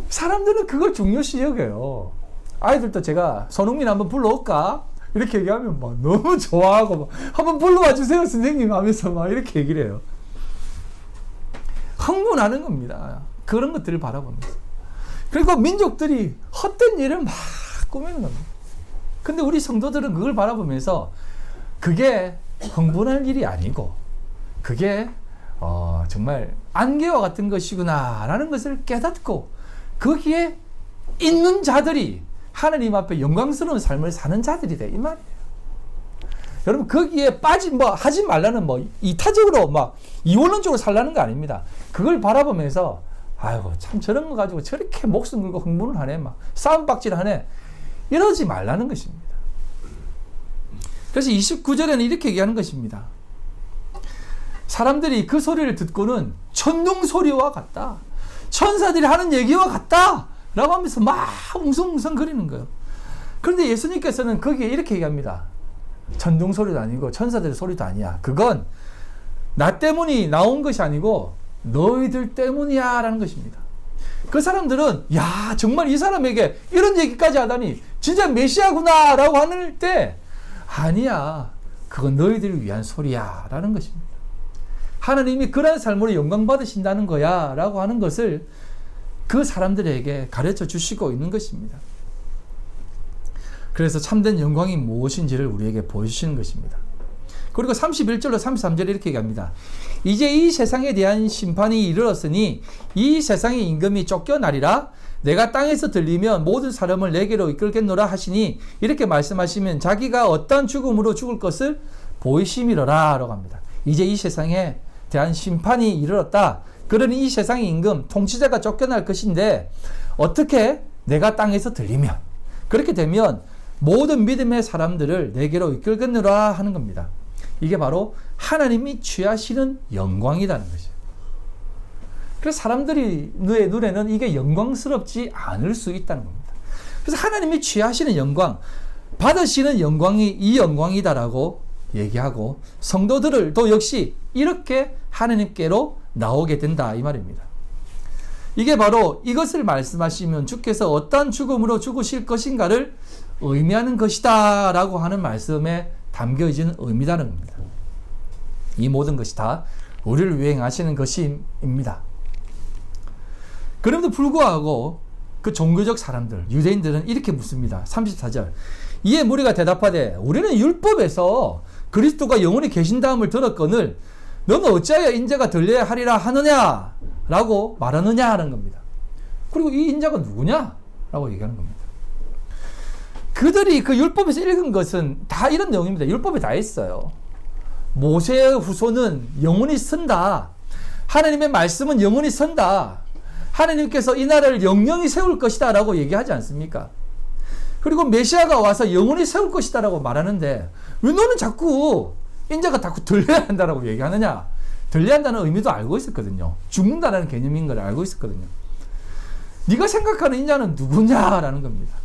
사람들은 그걸 중요시 여겨요. 아이들도 제가 손흥민 한번 불러올까? 이렇게 얘기하면 막 너무 좋아하고 막 한번 불러와 주세요 선생님 하면서 막 이렇게 얘기를 해요. 흥분하는 겁니다. 그런 것들을 바라보면서. 그리고 민족들이 헛된 일을 막 꾸미는 겁니다. 근데 우리 성도들은 그걸 바라보면서 그게 흥분할 일이 아니고 그게 정말 안개와 같은 것이구나 라는 것을 깨닫고 거기에 있는 자들이 하나님 앞에 영광스러운 삶을 사는 자들이다 이 말이에요. 여러분 거기에 하지 말라는 이타적으로 이원론적으로 살라는 거 아닙니다. 그걸 바라보면서 아이고 참 저런 거 가지고 저렇게 목숨 걸고 흥분을 하네 싸움박질 하네 이러지 말라는 것입니다. 그래서 29절에는 이렇게 얘기하는 것입니다. 사람들이 그 소리를 듣고는 천둥 소리와 같다. 천사들이 하는 얘기와 같다. 라고 하면서 막 웅성웅성 거리는 거예요. 그런데 예수님께서는 거기에 이렇게 얘기합니다. 천둥 소리도 아니고 천사들의 소리도 아니야. 그건 나 때문이 나온 것이 아니고 너희들 때문이야 라는 것입니다. 그 사람들은 야 정말 이 사람에게 이런 얘기까지 하다니 진짜 메시아구나 라고 하는 때 아니야 그건 너희들을 위한 소리야 라는 것입니다. 하나님이 그런 삶으로 영광 받으신다는 거야 라고 하는 것을 그 사람들에게 가르쳐 주시고 있는 것입니다. 그래서 참된 영광이 무엇인지를 우리에게 보여주시는 것입니다. 그리고 31절로 33절에 이렇게 얘기합니다. 이제 이 세상에 대한 심판이 이르렀으니 이 세상의 임금이 쫓겨나리라. 내가 땅에서 들리면 모든 사람을 내게로 이끌겠노라 하시니 이렇게 말씀하시면 자기가 어떤 죽음으로 죽을 것을 보이심이로라 라고 합니다. 이제 이 세상에 대한 심판이 이르렀다. 그러니 이 세상의 임금 통치자가 쫓겨날 것인데 어떻게 내가 땅에서 들리면 그렇게 되면 모든 믿음의 사람들을 내게로 이끌겠노라 하는 겁니다. 이게 바로 하나님이 취하시는 영광이라는 것이에요. 그래서 사람들이 눈에는 이게 영광스럽지 않을 수 있다는 겁니다. 그래서 하나님이 취하시는 영광, 받으시는 영광이 이 영광이다라고 얘기하고 성도들을 또 역시 이렇게 하나님께로 나오게 된다 이 말입니다. 이게 바로 이것을 말씀하시면 주께서 어떠한 죽음으로 죽으실 것인가를 의미하는 것이다 라고 하는 말씀에 담겨진 의미다는 겁니다. 이 모든 것이 다 우리를 위해 하시는 것입니다. 그럼에도 불구하고 그 종교적 사람들 유대인들은 이렇게 묻습니다. 34절 이에 무리가 대답하되 우리는 율법에서 그리스도가 영원히 계신다함을 들었거늘 너는 어찌하여 인자가 들려야 하리라 하느냐 라고 말하느냐 하는 겁니다. 그리고 이 인자가 누구냐 라고 얘기하는 겁니다. 그들이 그 율법에서 읽은 것은 다 이런 내용입니다. 율법에 다 있어요. 모세의 후손은 영원히 선다. 하나님의 말씀은 영원히 선다. 하나님께서 이 나라를 영영히 세울 것이다 라고 얘기하지 않습니까? 그리고 메시아가 와서 영원히 세울 것이다 라고 말하는데 왜 너는 자꾸 인자가 자꾸 들려야 한다라고 얘기하느냐? 들려야 한다는 의미도 알고 있었거든요. 죽는다는 개념인 걸 알고 있었거든요. 네가 생각하는 인자는 누구냐라는 겁니다.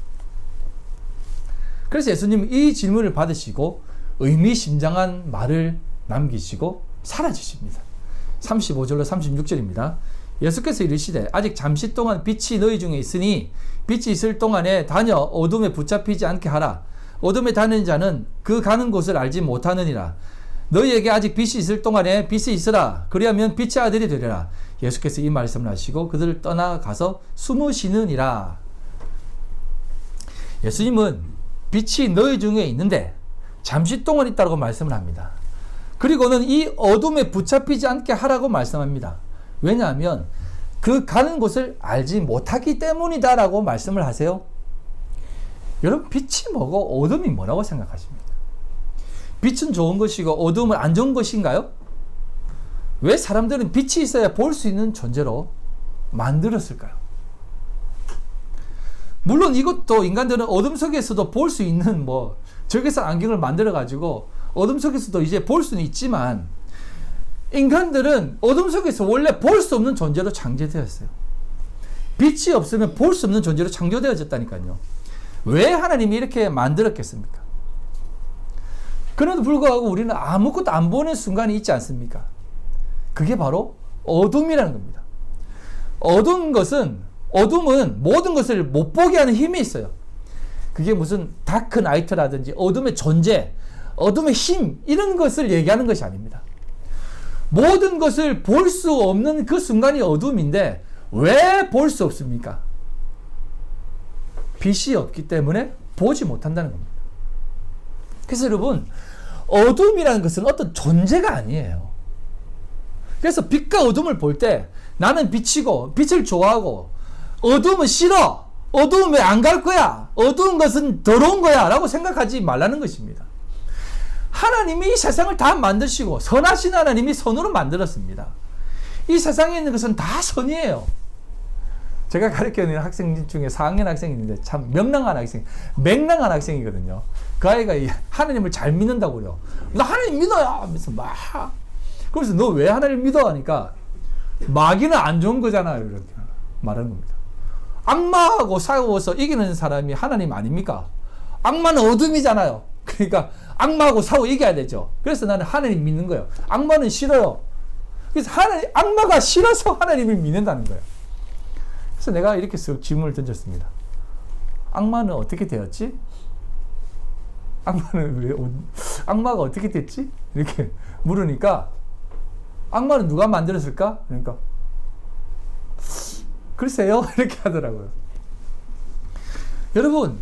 그래서 예수님은 이 질문을 받으시고 의미심장한 말을 남기시고 사라지십니다. 35절로 36절입니다. 예수께서 이르시되 아직 잠시 동안 빛이 너희 중에 있으니 빛이 있을 동안에 다녀 어둠에 붙잡히지 않게 하라. 어둠에 다니는 자는 그 가는 곳을 알지 못하느니라. 너희에게 아직 빛이 있을 동안에 빛이 있으라. 그리하면 빛의 아들이 되리라. 예수께서 이 말씀을 하시고 그들을 떠나가서 숨으시느니라. 예수님은 빛이 너희 중에 있는데 잠시 동안 있다고 말씀을 합니다. 그리고는 이 어둠에 붙잡히지 않게 하라고 말씀합니다. 왜냐하면 그 가는 곳을 알지 못하기 때문이다라고 말씀을 하세요. 여러분, 빛이 뭐고 어둠이 뭐라고 생각하십니까? 빛은 좋은 것이고 어둠은 안 좋은 것인가요? 왜 사람들은 빛이 있어야 볼 수 있는 존재로 만들었을까요? 물론 이것도 인간들은 어둠 속에서도 볼 수 있는 적외선 안경을 만들어 가지고 어둠 속에서도 이제 볼 수는 있지만, 인간들은 어둠 속에서 원래 볼 수 없는 존재로 창조되었어요. 빛이 없으면 볼 수 없는 존재로 창조되어졌다니까요. 왜 하나님이 이렇게 만들었겠습니까? 그런데도 불구하고 우리는 아무것도 안 보는 순간이 있지 않습니까? 그게 바로 어둠이라는 겁니다. 어둠은 모든 것을 못 보게 하는 힘이 있어요. 그게 무슨 다크 나이트라든지 어둠의 존재, 어둠의 힘, 이런 것을 얘기하는 것이 아닙니다. 모든 것을 볼 수 없는 그 순간이 어둠인데 왜 볼 수 없습니까? 빛이 없기 때문에 보지 못한다는 겁니다. 그래서 여러분, 어둠이라는 것은 어떤 존재가 아니에요. 그래서 빛과 어둠을 볼 때 나는 빛이고 빛을 좋아하고 어둠은 싫어, 어두움에 안 갈 거야, 어두운 것은 더러운 거야 라고 생각하지 말라는 것입니다. 하나님이 이 세상을 다 만드시고 선하신 하나님이 선으로 만들었습니다. 이 세상에 있는 것은 다 선이에요. 제가 가르치는 학생 중에 4학년 학생이 있는데 참 맹랑한 학생이거든요. 그 아이가 하나님을 잘 믿는다고 그래요. 나 하나님 믿어요 하면서 그래서 너 왜 하나님 믿어? 하니까 마귀는 안 좋은 거잖아요, 이렇게 말하는 겁니다. 악마하고 싸워서 이기는 사람이 하나님 아닙니까? 악마는 어둠이잖아요. 그러니까 악마하고 싸워 이겨야 되죠. 그래서 나는 하나님 믿는 거예요. 악마는 싫어요. 그래서 악마가 싫어서 하나님을 믿는다는 거예요. 그래서 내가 이렇게 쓱 질문을 던졌습니다. 악마는 어떻게 되었지? 악마가 어떻게 됐지? 이렇게 물으니까 악마는 누가 만들었을까? 그러니까 글쎄요, 이렇게 하더라고요. 여러분,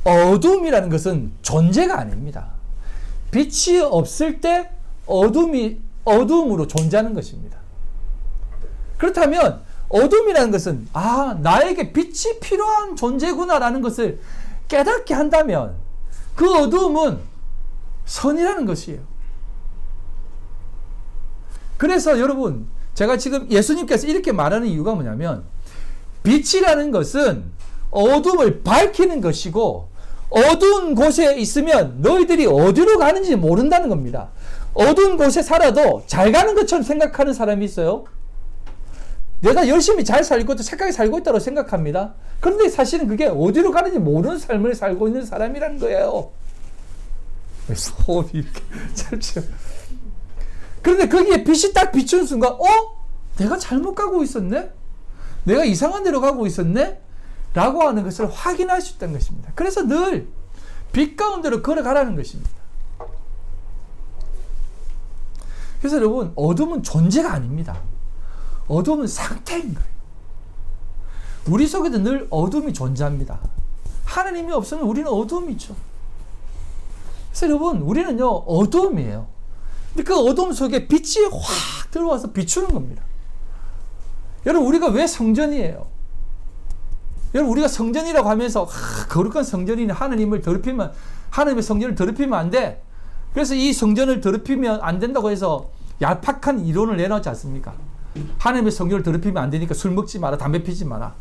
어둠이라는 것은 존재가 아닙니다. 빛이 없을 때 어둠으로 존재하는 것입니다. 그렇다면 어둠이라는 것은 나에게 빛이 필요한 존재구나라는 것을 깨닫게 한다면 그 어둠은 선이라는 것이에요. 그래서 여러분, 제가 지금 예수님께서 이렇게 말하는 이유가 뭐냐면, 빛이라는 것은 어둠을 밝히는 것이고 어두운 곳에 있으면 너희들이 어디로 가는지 모른다는 겁니다. 어두운 곳에 살아도 잘 가는 것처럼 생각하는 사람이 있어요. 내가 열심히 잘 살고 있고 착하게 살고 있다고 생각합니다. 그런데 사실은 그게 어디로 가는지 모르는 삶을 살고 있는 사람이라는 거예요. 소원이 이렇게 짧죠. 그런데 거기에 빛이 딱 비추는 순간 내가 잘못 가고 있었네? 내가 이상한 데로 가고 있었네? 라고 하는 것을 확인할 수 있다는 것입니다. 그래서 늘 빛 가운데로 걸어가라는 것입니다. 그래서 여러분, 어둠은 존재가 아닙니다. 어둠은 상태인 거예요. 우리 속에도 늘 어둠이 존재합니다. 하나님이 없으면 우리는 어둠이죠. 그래서 여러분, 우리는요, 어둠이에요. 근데 그 어둠 속에 빛이 확 들어와서 비추는 겁니다. 여러분, 우리가 왜 성전이에요? 여러분, 우리가 성전이라고 하면서 거룩한 성전이니 하나님의 성전을 더럽히면 안 돼. 그래서 이 성전을 더럽히면 안 된다고 해서 얄팍한 이론을 내놓지 않습니까? 하나님의 성전을 더럽히면 안 되니까 술 먹지 마라, 담배 피지 마라.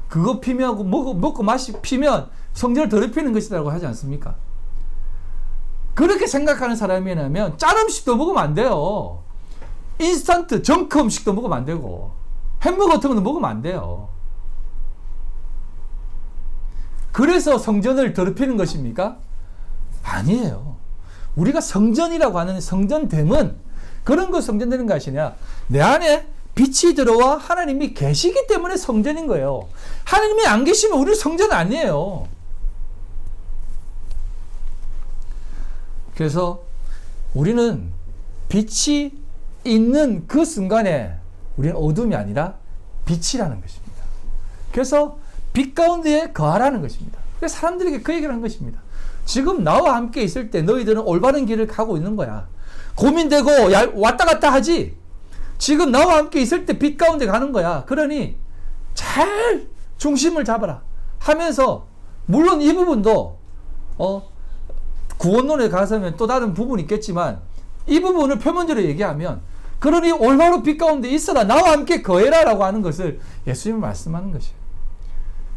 그거 피면 먹고 피면 성전을 더럽히는 것이라고 하지 않습니까? 그렇게 생각하는 사람이라면 짠 음식도 먹으면 안 돼요. 인스턴트 정크 음식도 먹으면 안 되고 햄버거 같은 거는 먹으면 안 돼요. 그래서 성전을 더럽히는 것입니까? 아니에요. 우리가 성전이라고 하는 성전됨은 그런 거 성전되는 것이 아니라 내 안에 빛이 들어와 하나님이 계시기 때문에 성전인 거예요. 하나님이 안 계시면 우리는 성전 아니에요. 그래서 우리는 빛이 있는 그 순간에 우리는 어둠이 아니라 빛이라는 것입니다. 그래서 빛 가운데에 거하라는 것입니다. 그래서 사람들에게 그 얘기를 한 것입니다. 지금 나와 함께 있을 때 너희들은 올바른 길을 가고 있는 거야. 고민되고 왔다 갔다 하지. 지금 나와 함께 있을 때 빛 가운데 가는 거야. 그러니 잘 중심을 잡아라 하면서, 물론 이 부분도 구원론에 가서는 또 다른 부분이 있겠지만, 이 부분을 표면적으로 얘기하면, 그러니 올바로 빛 가운데 있어라, 나와 함께 거해라 라고 하는 것을 예수님이 말씀하는 것이에요.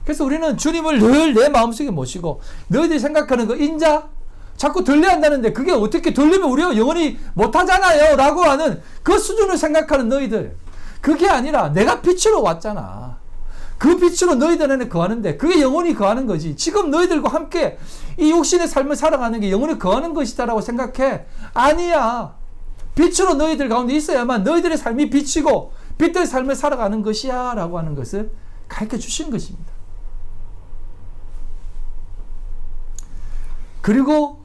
그래서 우리는 주님을 늘 내 마음속에 모시고, 너희들이 생각하는 그 인자 자꾸 들려한다는데 그게 어떻게 들리면 우리가 영원히 못하잖아요 라고 하는 그 수준을 생각하는 너희들, 그게 아니라 내가 빛으로 왔잖아. 그 빛으로 너희들 안에 거하는데 그게 영원히 거하는 거지. 지금 너희들과 함께 이 육신의 삶을 살아가는 게 영원히 거하는 것이다 라고 생각해. 아니야. 빛으로 너희들 가운데 있어야만 너희들의 삶이 빛이고 빛의 삶을 살아가는 것이야 라고 하는 것을 가르쳐 주신 것입니다. 그리고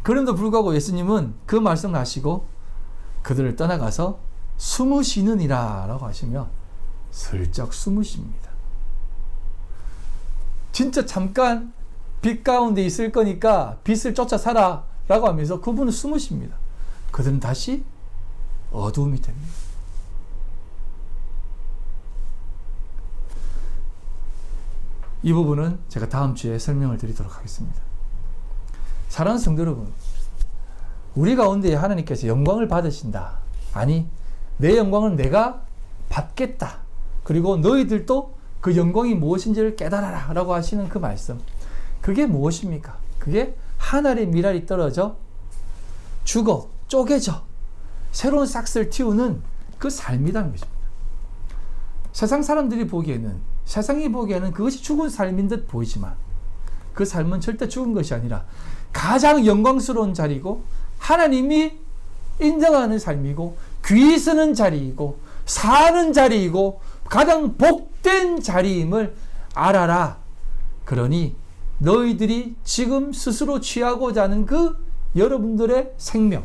그럼에도 불구하고 예수님은 그 말씀을 하시고 그들을 떠나가서 숨으시느니라 라고 하시며 슬쩍 숨으십니다. 진짜 잠깐 빛 가운데 있을 거니까 빛을 쫓아 살아 라고 하면서 그분은 숨으십니다. 그들은 다시 어두움이 됩니다. 이 부분은 제가 다음 주에 설명을 드리도록 하겠습니다. 사랑하는 성도 여러분, 우리 가운데 하나님께서 영광을 받으신다. 아니, 내 영광은 내가 받겠다. 그리고 너희들도 그 영광이 무엇인지를 깨달아라 라고 하시는 그 말씀, 그게 무엇입니까? 그게 하늘의 미랄이 떨어져 죽어 쪼개져 새로운 싹을 틔우는 그 삶이라는 것입니다. 세상 사람들이 보기에는, 세상이 보기에는 그것이 죽은 삶인 듯 보이지만 그 삶은 절대 죽은 것이 아니라 가장 영광스러운 자리고 하나님이 인정하는 삶이고 귀 쓰는 자리이고 사는 자리이고 가장 복된 자리임을 알아라. 그러니 너희들이 지금 스스로 취하고자 하는 그 여러분들의 생명,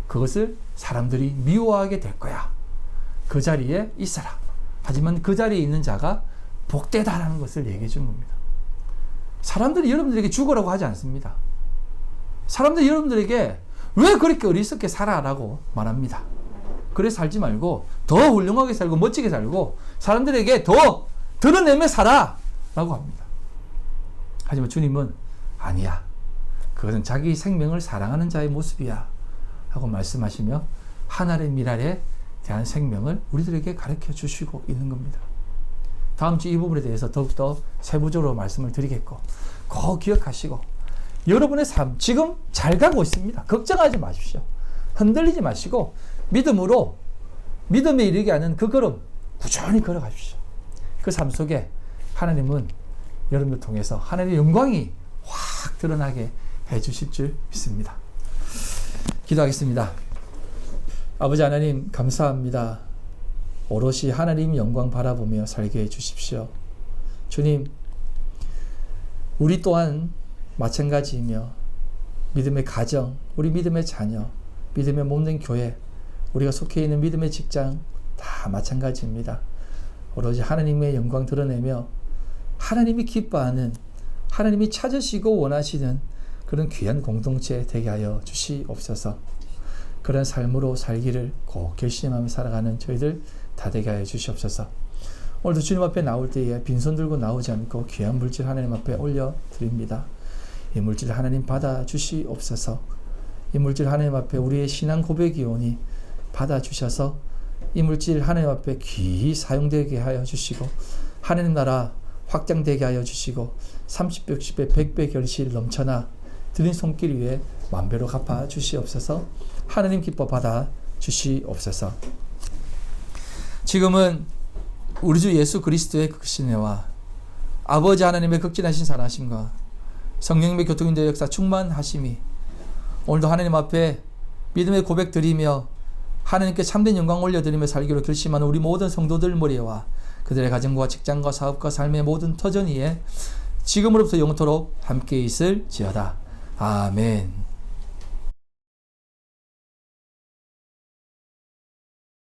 그것을 사람들이 미워하게 될 거야. 그 자리에 있어라. 하지만 그 자리에 있는 자가 복되다라는 것을 얘기해 주는 겁니다. 사람들이 여러분들에게 죽으라고 하지 않습니다. 사람들이 여러분들에게 왜 그렇게 어리석게 살아라고 말합니다. 그래 살지 말고 더 훌륭하게 살고 멋지게 살고 사람들에게 더 드러내며 살아 라고 합니다. 하지만 주님은 아니야, 그것은 자기 생명을 사랑하는 자의 모습이야 하고 말씀하시며 하늘의 미랄에 대한 생명을 우리들에게 가르쳐 주시고 있는 겁니다. 다음 주 이 부분에 대해서 더욱더 세부적으로 말씀을 드리겠고, 꼭 기억하시고 여러분의 삶 지금 잘 가고 있습니다. 걱정하지 마십시오. 흔들리지 마시고 믿음으로 믿음에 이르게 하는 그 걸음 꾸준히 걸어가십시오. 그 삶 속에 하나님은 여러분을 통해서 하나님의 영광이 확 드러나게 해주실 줄 믿습니다. 기도하겠습니다. 아버지 하나님 감사합니다. 오롯이 하나님 영광 바라보며 살게 해주십시오. 주님, 우리 또한 마찬가지이며 믿음의 가정, 우리 믿음의 자녀, 믿음의 몸된 교회, 우리가 속해 있는 믿음의 직장 다 마찬가지입니다. 오로지 하나님의 영광 드러내며 하나님이 기뻐하는, 하나님이 찾으시고 원하시는 그런 귀한 공동체 되게 하여 주시옵소서. 그런 삶으로 살기를 꼭 결심하며 살아가는 저희들 다 되게 하여 주시옵소서. 오늘도 주님 앞에 나올 때에 빈손 들고 나오지 않고 귀한 물질 하나님 앞에 올려드립니다. 이 물질 하나님 받아 주시옵소서. 이 물질 하나님 앞에 우리의 신앙 고백이 오니 받아 주셔서 이 물질 하나님 앞에 귀히 사용되게 하여 주시고 하나님 나라 확장되게 하여 주시고 30배, 60배, 100배 결실 넘쳐나 드린 손길 위에 만배로 갚아 주시옵소서. 하나님 기뻐 받아 주시옵소서. 지금은 우리 주 예수 그리스도의 극신혜와 아버지 하나님의 극진하신 사랑하심과 성령님의 교통인도의 역사 충만하심이 오늘도 하나님 앞에 믿음의 고백 드리며 하나님께 참된 영광 올려드리며 살기로 결심하는 우리 모든 성도들 머리와 그들의 가정과 직장과 사업과 삶의 모든 터전 위에 지금으로부터 영원토록 함께 있을지어다. 아멘.